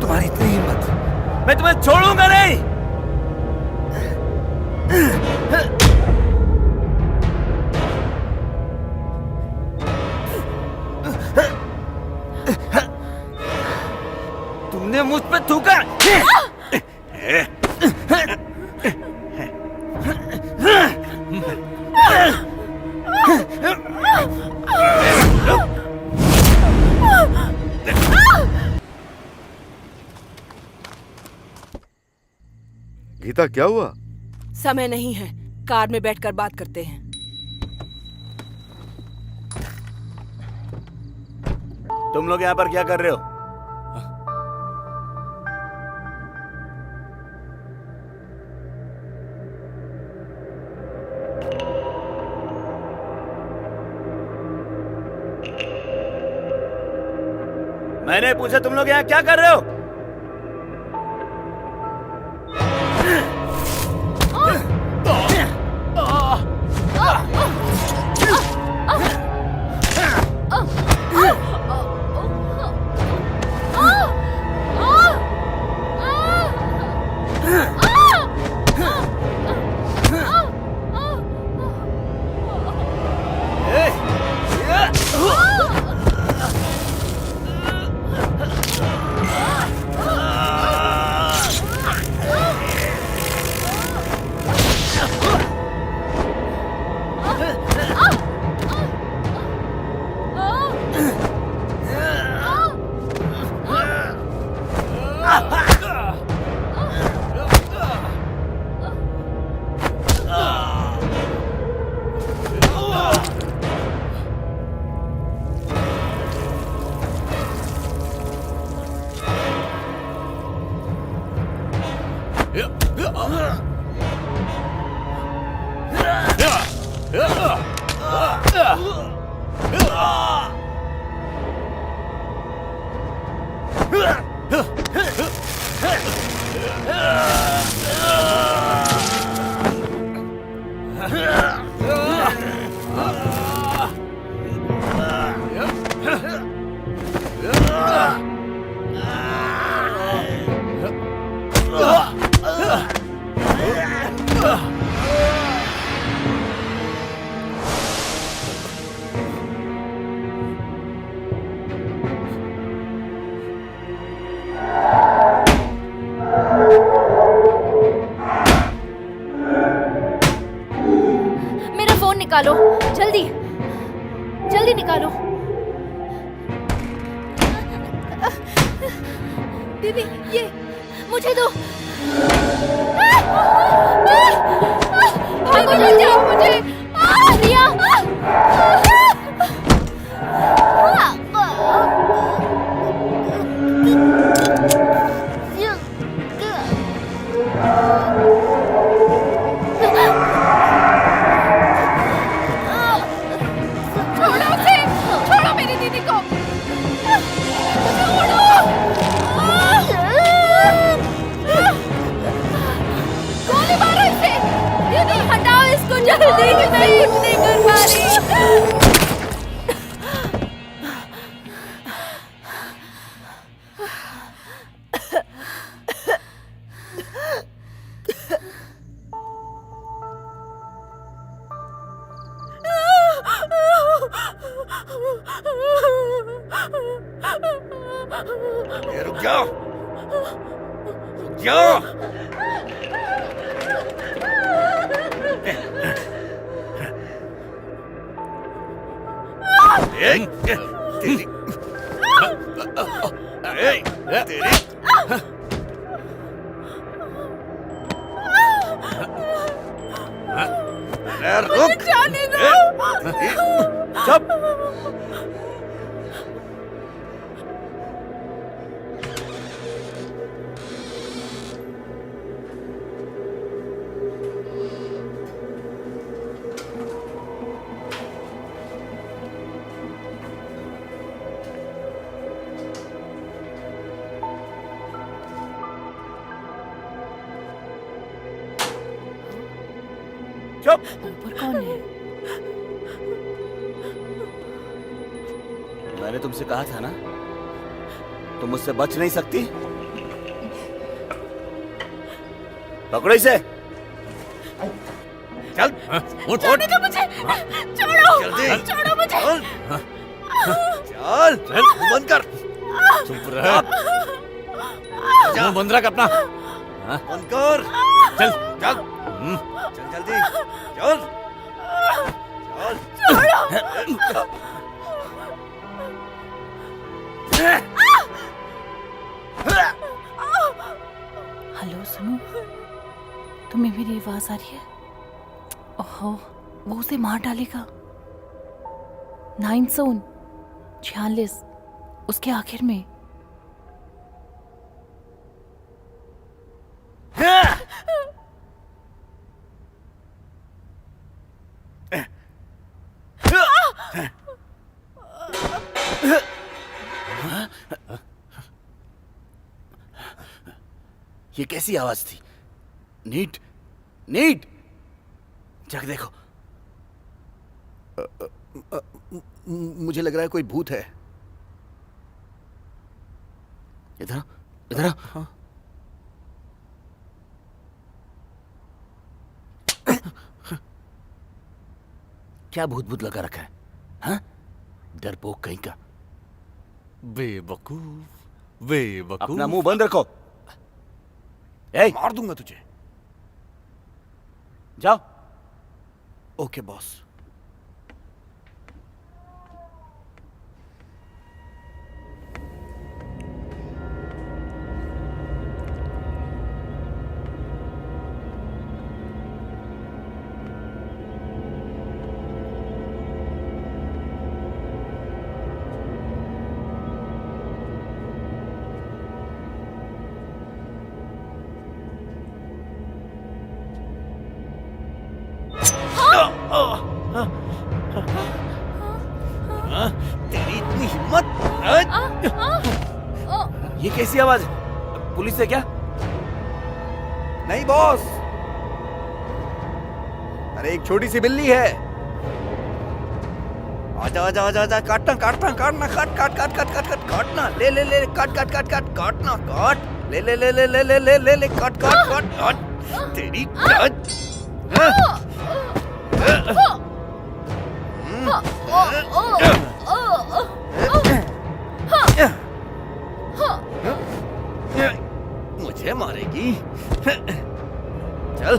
तुम्हारी इतनी हिम्मत, मैं तुम्हें छोड़ूंगा नहीं। तुमने मुझ पे थूका। गीता, क्या हुआ? समय नहीं है, कार में बैठकर बात करते हैं। तुम लोग यहाँ पर क्या कर रहे हो? मैंने पूछा तुम लोग यहाँ क्या कर रहे हो? निकालो, जल्दी जल्दी निकालो। दीदी, ये मुझे दो। भागो जल्दी, मुझे रिया। छोड़ो उसे, छोड़ो मेरी दीदी को। रुक जाओ, रुक जाओ। जाने दो। चुप। ऊपर कौन है? मैंने तुमसे कहा था ना, तुम मुझसे बच नहीं सकती। पकड़ो इसे। चल, उठ, छोड़ने दो मुझे। छोड़ो, जल्दी। छोड़ो मुझे। चल, चल, बंद कर। चुप रह। मुंह बंद रख अपना। बंद कर। चल, चल, चल जल्दी, चल, चल। हेलो, सुनो, तुम्हें मेरी आवाज आ रही है? ओहो, वो उसे मार डालेगा। 946 उसके आखिर में। ये कैसी आवाज थी? नीट, नीट, जाके देखो। मुझे लग रहा है कोई भूत है। इधर, इधर। हाँ। क्या भूत भूत लगा रखा है? हाँ? डरपोक कहीं का। बेवकूफ, बेवकूफ। अपना मुंह बंद रखो। ए, मार दूंगा तुझे। जाओ। Okay boss. तेरी इतनी हिम्मत! ये कैसी आवाज है? पुलिस है क्या? नहीं बॉस, अरे एक छोटी सी बिल्ली है। आजा आजा आजा आजा, काटना काटना काटना, काट काट काट काट काट काट, काटना, ले ले ले, काट काट काट काट, काटना, काट, ले ले ले ले ले ले ले ले ले, काट काट काट काट। तेरी मुझे मारेगी। चल।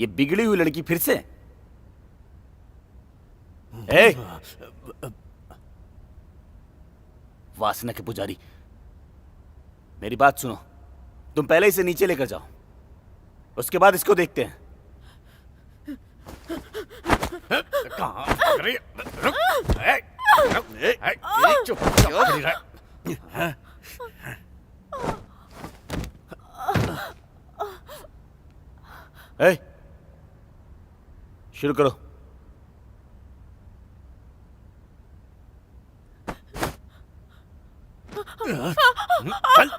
ये बिगड़ी हुई लड़की फिर से? ए! वासना के पुजारी, मेरी बात सुनो। तुम पहले इसे नीचे लेकर जाओ, उसके बाद इसको देखते हैं। कहाँ? चुप ए, शुरू करो। चल।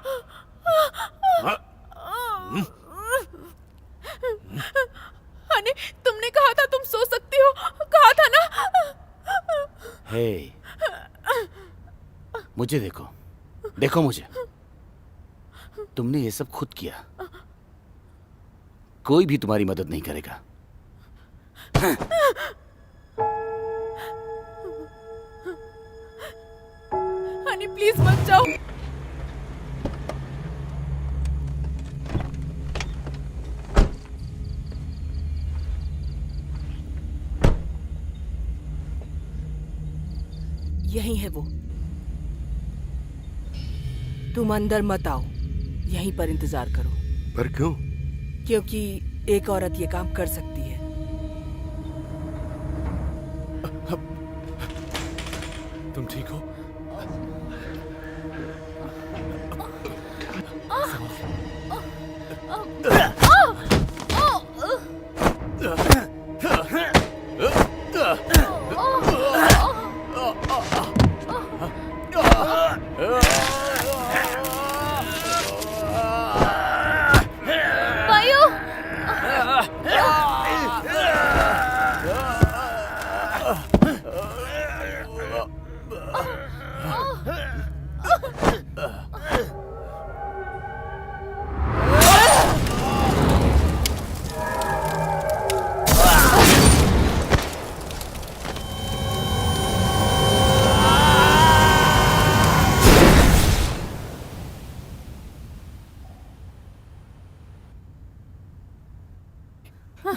हनी, तुमने कहा था तुम सो सकती हो, कहा था ना? हे, मुझे देखो, देखो मुझे। तुमने ये सब खुद किया, कोई भी तुम्हारी मदद नहीं करेगा। हनी प्लीज मत जाओ। यही है वो। तुम अंदर मत आओ, यहीं पर इंतजार करो। पर क्यों? क्योंकि एक औरत ये काम कर सकती है। तुम ठीक हो?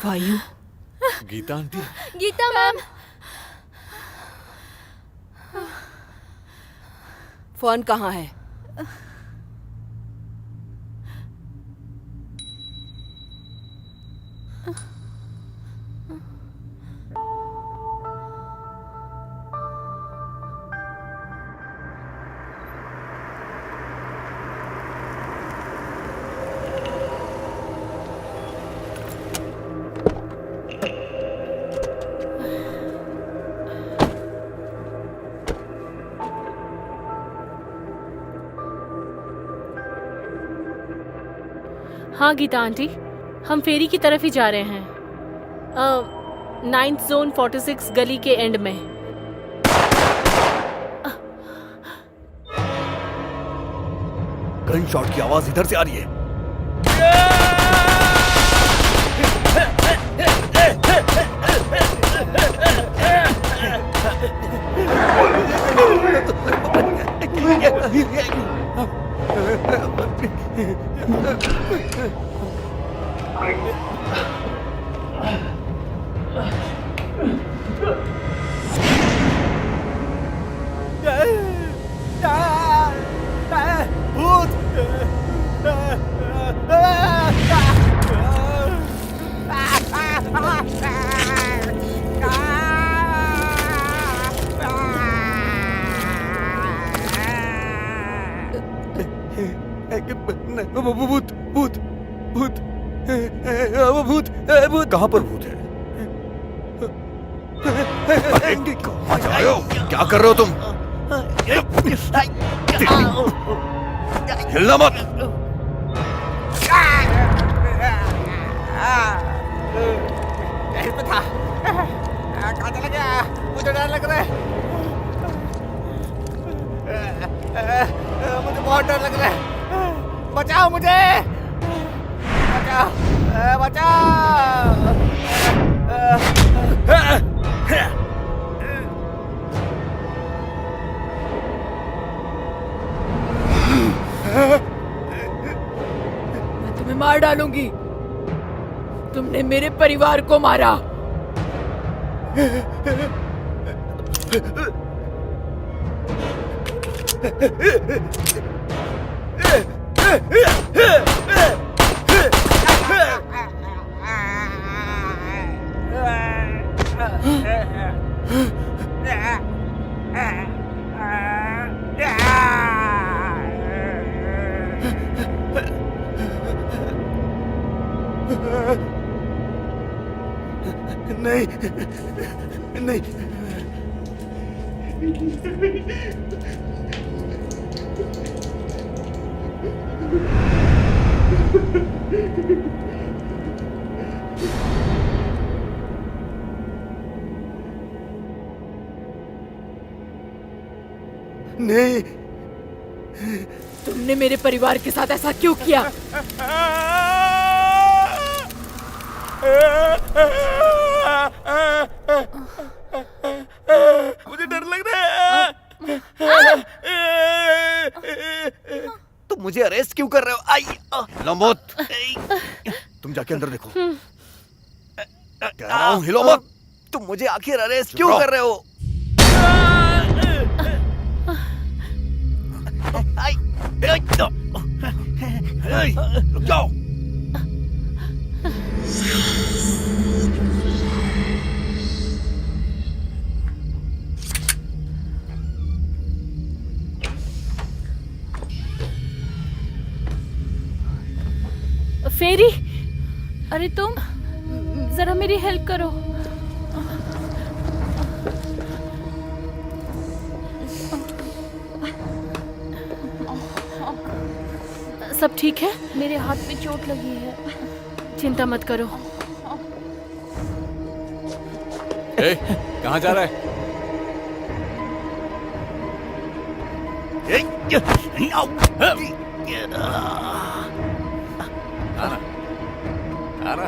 Vayu. Geeta aunty. Geeta ma'am. Phone कहाँ है? हाँ गीता आंटी, हम फेरी की तरफ ही जा रहे हैं। 9th जोन 46 गली के एंड में। गन शॉट की आवाज इधर से आ रही है। भूत भूत भूत भूत भूत। कहाँ पर भूत है? कहाँ जा रहे हो? क्या कर रहे हो तुम? हिलना मत। यहीं पे था। कहाँ चला गया? मुझे डर लग रहा है। मुझे बहुत डर लग रहा है। बचाओ मुझे, बचाओ, बचाओ। मैं तुम्हें मार डालूंगी। तुमने मेरे परिवार को मारा। नहीं नहीं। नहीं तुमने मेरे परिवार के साथ ऐसा क्यों किया? मुझे डर लग रहा है। तुम मुझे अरेस्ट क्यों कर रहे हो? आई लो मत। तुम जाके अंदर देखो। कह रहा हूँ हिलो मत। तुम मुझे आखिर अरेस्ट क्यों कर रहे हो? रुक जाओ। फेरी, अरे तुम जरा मेरी हेल्प करो। सब ठीक है? मेरे हाथ पे चोट लगी है। चिंता मत करो। ए, कहाँ जा रहा है? आना।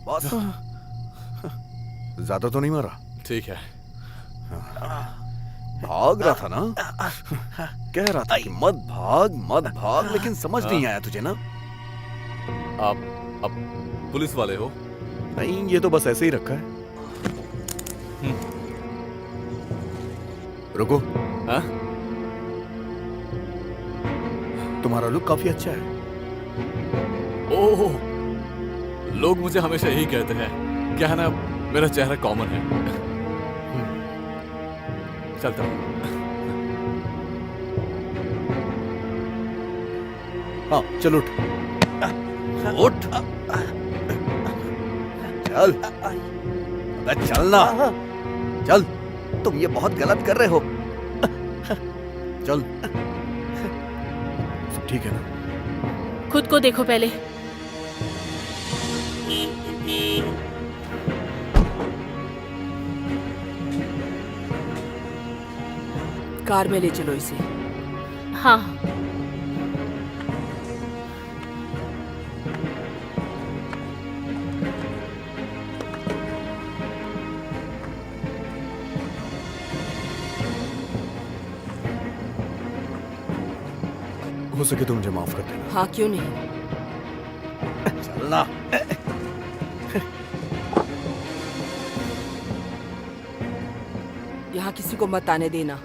बस। ज्यादा तो नहीं मारा? ठीक है। भाग रहा था ना? कह रहा था कि मत भाग, लेकिन समझ नहीं आया तुझे ना? आप पुलिस वाले हो? नहीं, ये तो बस ऐसे ही रखा है। रुको। हाँ? तुम्हारा लुक काफी अच्छा है। ओह, लोग मुझे हमेशा यही कहते हैं। क्या है ना, मेरा चेहरा कॉमन है। चलता हूँ। हाँ, चल उठ। उठ। चल। अबे चलना। चल। तुम ये बहुत गलत कर रहे हो। चल। सब ठीक है ना? खुद को देखो पहले। कार में ले चलो इसे। हाँ। हो सके तो मुझे माफ कर देना। हाँ, क्यों नहीं। चलना। यहाँ किसी को मत आने देना।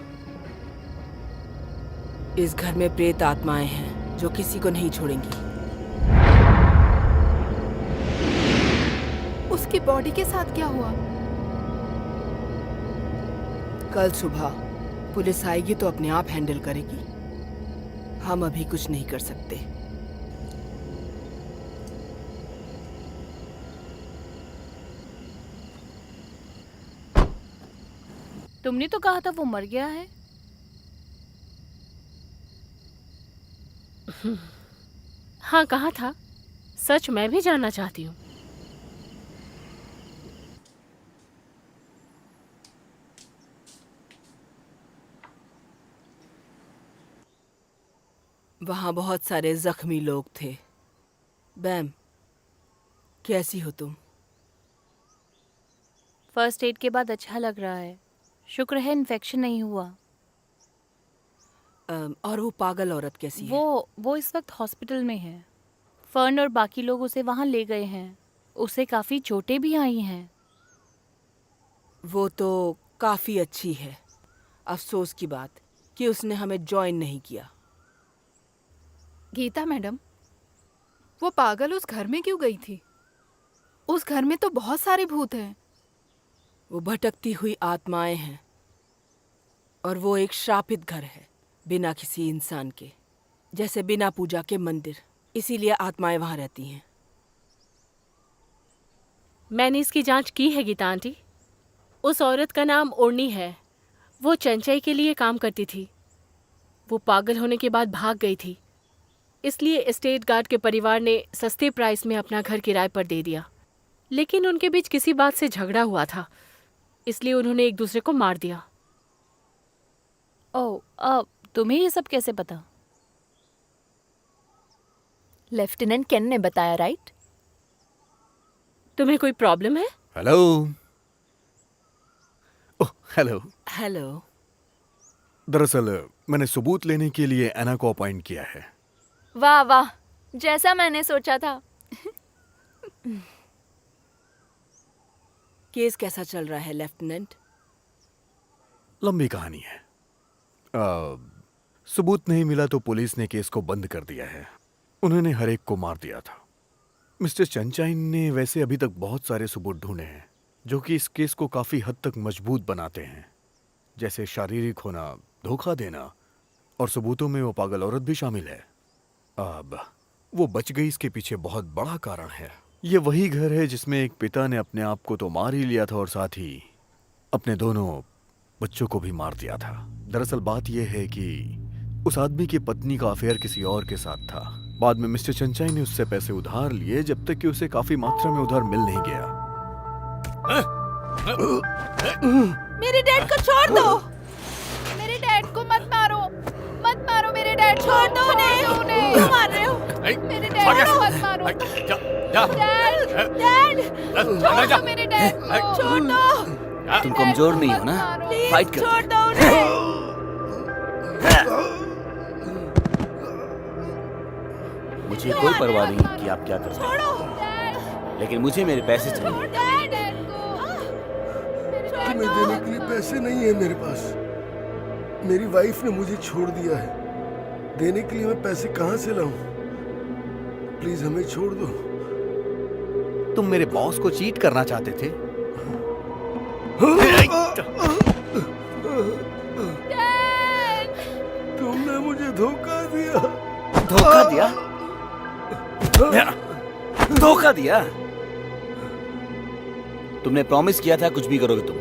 इस घर में प्रेत आत्माएं हैं जो किसी को नहीं छोड़ेंगी। उसकी बॉडी के साथ क्या हुआ? कल सुबह पुलिस आएगी तो अपने आप हैंडल करेगी। हम अभी कुछ नहीं कर सकते। तुमने तो कहा था वो मर गया है। हाँ, कहा था। सच मैं भी जानना चाहती हूँ। वहाँ बहुत सारे जख्मी लोग थे। बैम, कैसी हो तुम? फर्स्ट एड के बाद अच्छा लग रहा है। शुक्र है इन्फेक्शन नहीं हुआ। और वो पागल औरत कैसी है? वो इस वक्त हॉस्पिटल में है। फर्न और बाकी लोग उसे वहाँ ले गए हैं। उसे काफ़ी चोटें भी आई हैं। वो तो काफ़ी अच्छी है। अफसोस की बात कि उसने हमें ज्वाइन नहीं किया। गीता मैडम, वो पागल उस घर में क्यों गई थी? उस घर में तो बहुत सारे भूत हैं। वो भटकती हुई आत्माएं हैं और वो एक श्रापित घर है, बिना किसी इंसान के, जैसे बिना पूजा के मंदिर। इसीलिए आत्माएं वहां रहती हैं। मैंने इसकी जांच की है गीता आंटी। उस औरत का नाम ओढ़नी है। वो चंचई के लिए काम करती थी। वो पागल होने के बाद भाग गई थी, इसलिए एस्टेट गार्ड के परिवार ने सस्ते प्राइस में अपना घर किराए पर दे दिया। लेकिन उनके बीच किसी बात से झगड़ा हुआ था, इसलिए उन्होंने एक दूसरे को मार दिया। ओह, तुम्हें ये सब कैसे पता? लेफ्टिनेंट केन ने बताया, राइट? तुम्हें कोई प्रॉब्लम है? हेलो। ओह, हेलो। हेलो। दरअसल मैंने सबूत लेने के लिए एना को अपॉइंट किया है। वाह वाह, जैसा मैंने सोचा था। केस कैसा चल रहा है लेफ्टिनेंट? लंबी कहानी है। सबूत नहीं मिला तो पुलिस ने केस को बंद कर दिया है। उन्होंने हर एक को मार दिया था। मिस्टर चंचाइन ने वैसे अभी तक बहुत सारे सबूत ढूंढे हैं जो कि इस केस को काफी हद तक मजबूत बनाते हैं, जैसे शारीरिक होना, धोखा देना, और सबूतों में वो पागल औरत भी शामिल है। अब वो बच गई, इसके पीछे बहुत बड़ा कारण है। ये वही घर है जिसमें एक पिता ने अपने आप को तो मार ही लिया था और साथ ही अपने दोनों बच्चों को भी मार दिया था। दरअसल बात यह है कि उस आदमी की पत्नी का अफेयर किसी और के साथ था। बाद में मिस्टर चंचाई ने उससे पैसे उधार लिए, जब तक कि उसे काफी मात्रा में उधार मिल नहीं गया। मेरे डैड को छोड़ दो। मेरे डैड को मत मारो, मत मारो मेरे डैड को। छोड़ दो उन्हें। क्यों मार रहे हो? मेरे डैड को मत मारो। डैड, छोड़ दो मेरे डैड को। छोड़ दो। तुम कमजोर नहीं हो ना, फाइट कर। छोड़ दो उन्हें। मुझे कोई परवाह नहीं कि आप क्या कर रहे हो, लेकिन मुझे मेरे पैसे चाहिए। तुम्हें देने के लिए पैसे नहीं है मेरे पास। मेरी वाइफ ने मुझे छोड़ दिया है। देने के लिए मैं पैसे कहां से लाऊं? प्लीज हमें छोड़ दो। तुम मेरे बॉस को चीट करना चाहते थे? तुमने मुझे धोखा दिया। धोखा दिया? धोखा दिया? तुमने प्रॉमिस किया था कुछ भी करोगे तुम।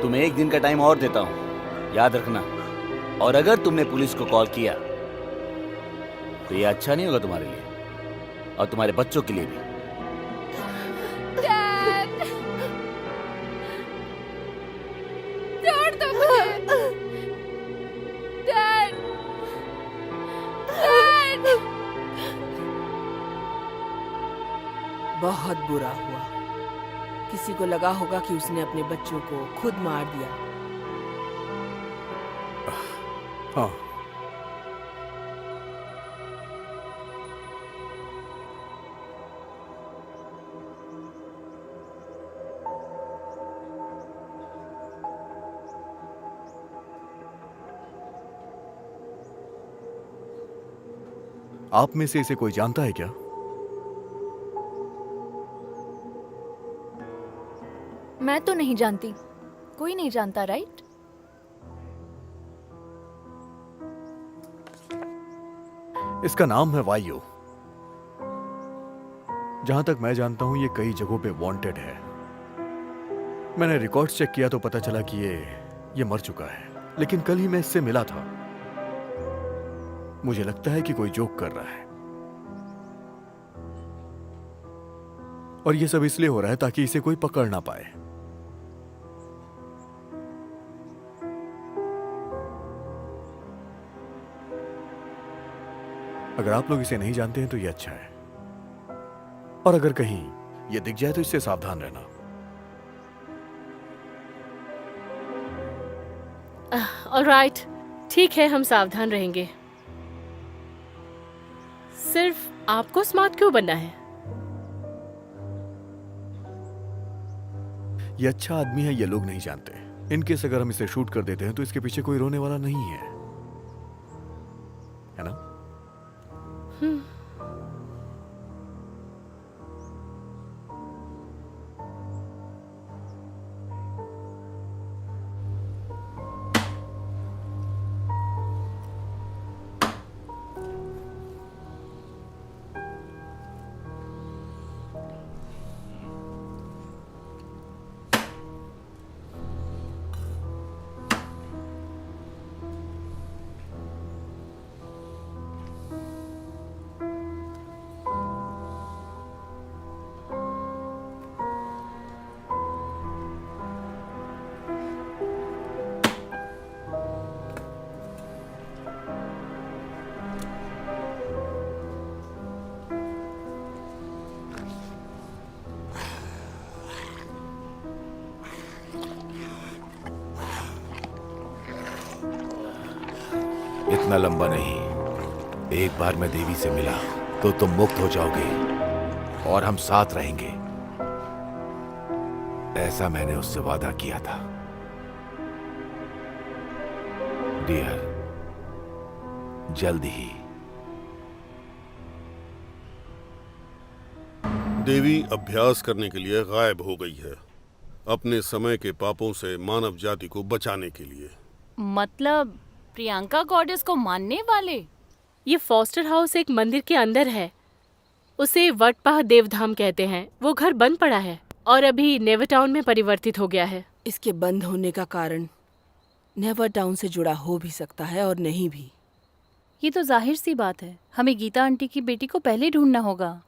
तुम्हें एक दिन का टाइम और देता हूं, याद रखना। और अगर तुमने पुलिस को कॉल किया तो ये अच्छा नहीं होगा तुम्हारे लिए और तुम्हारे बच्चों के लिए भी। छोड़ दो मुझे। Dad, dad. बहुत बुरा हुआ। किसी को लगा होगा कि उसने अपने बच्चों को खुद मार दिया। हाँ। आप में से इसे कोई जानता है क्या? मैं तो नहीं जानती। कोई नहीं जानता, राइट? इसका नाम है वायु। जहां तक मैं जानता हूं ये कई जगहों पे वांटेड है। मैंने रिकॉर्ड्स चेक किया तो पता चला कि ये मर चुका है, लेकिन कल ही मैं इससे मिला था। मुझे लगता है कि कोई जोक कर रहा है और ये सब इसलिए हो रहा है ताकि इसे कोई पकड़ ना पाए। अगर आप लोग इसे नहीं जानते हैं तो ये अच्छा है, और अगर कहीं ये दिख जाए तो इससे सावधान रहना। ऑलराइट, ठीक है, हम सावधान रहेंगे। सिर्फ आपको स्मार्ट क्यों बनना है? ये अच्छा आदमी है, ये लोग नहीं जानते। इनकेस अगर हम इसे शूट कर देते हैं तो इसके पीछे कोई रोने वाला नहीं है ना? इतना लंबा नहीं। एक बार मैं देवी से मिला तो तुम मुक्त हो जाओगे और हम साथ रहेंगे। ऐसा मैंने उससे वादा किया था। डियर, जल्दी ही। देवी अभ्यास करने के लिए गायब हो गई है, अपने समय के पापों से मानव जाति को बचाने के लिए। मतलब प्रियंका गॉडेस को मानने वाले? ये फॉस्टर हाउस एक मंदिर के अंदर है। उसे वटपाह देवधाम कहते हैं। वो घर बंद पड़ा है और अभी नेवर टाउन में परिवर्तित हो गया है। इसके बंद होने का कारण नेवर टाउन से जुड़ा हो भी सकता है और नहीं भी। ये तो जाहिर सी बात है, हमें गीता आंटी की बेटी को पहले ढूंढना होगा।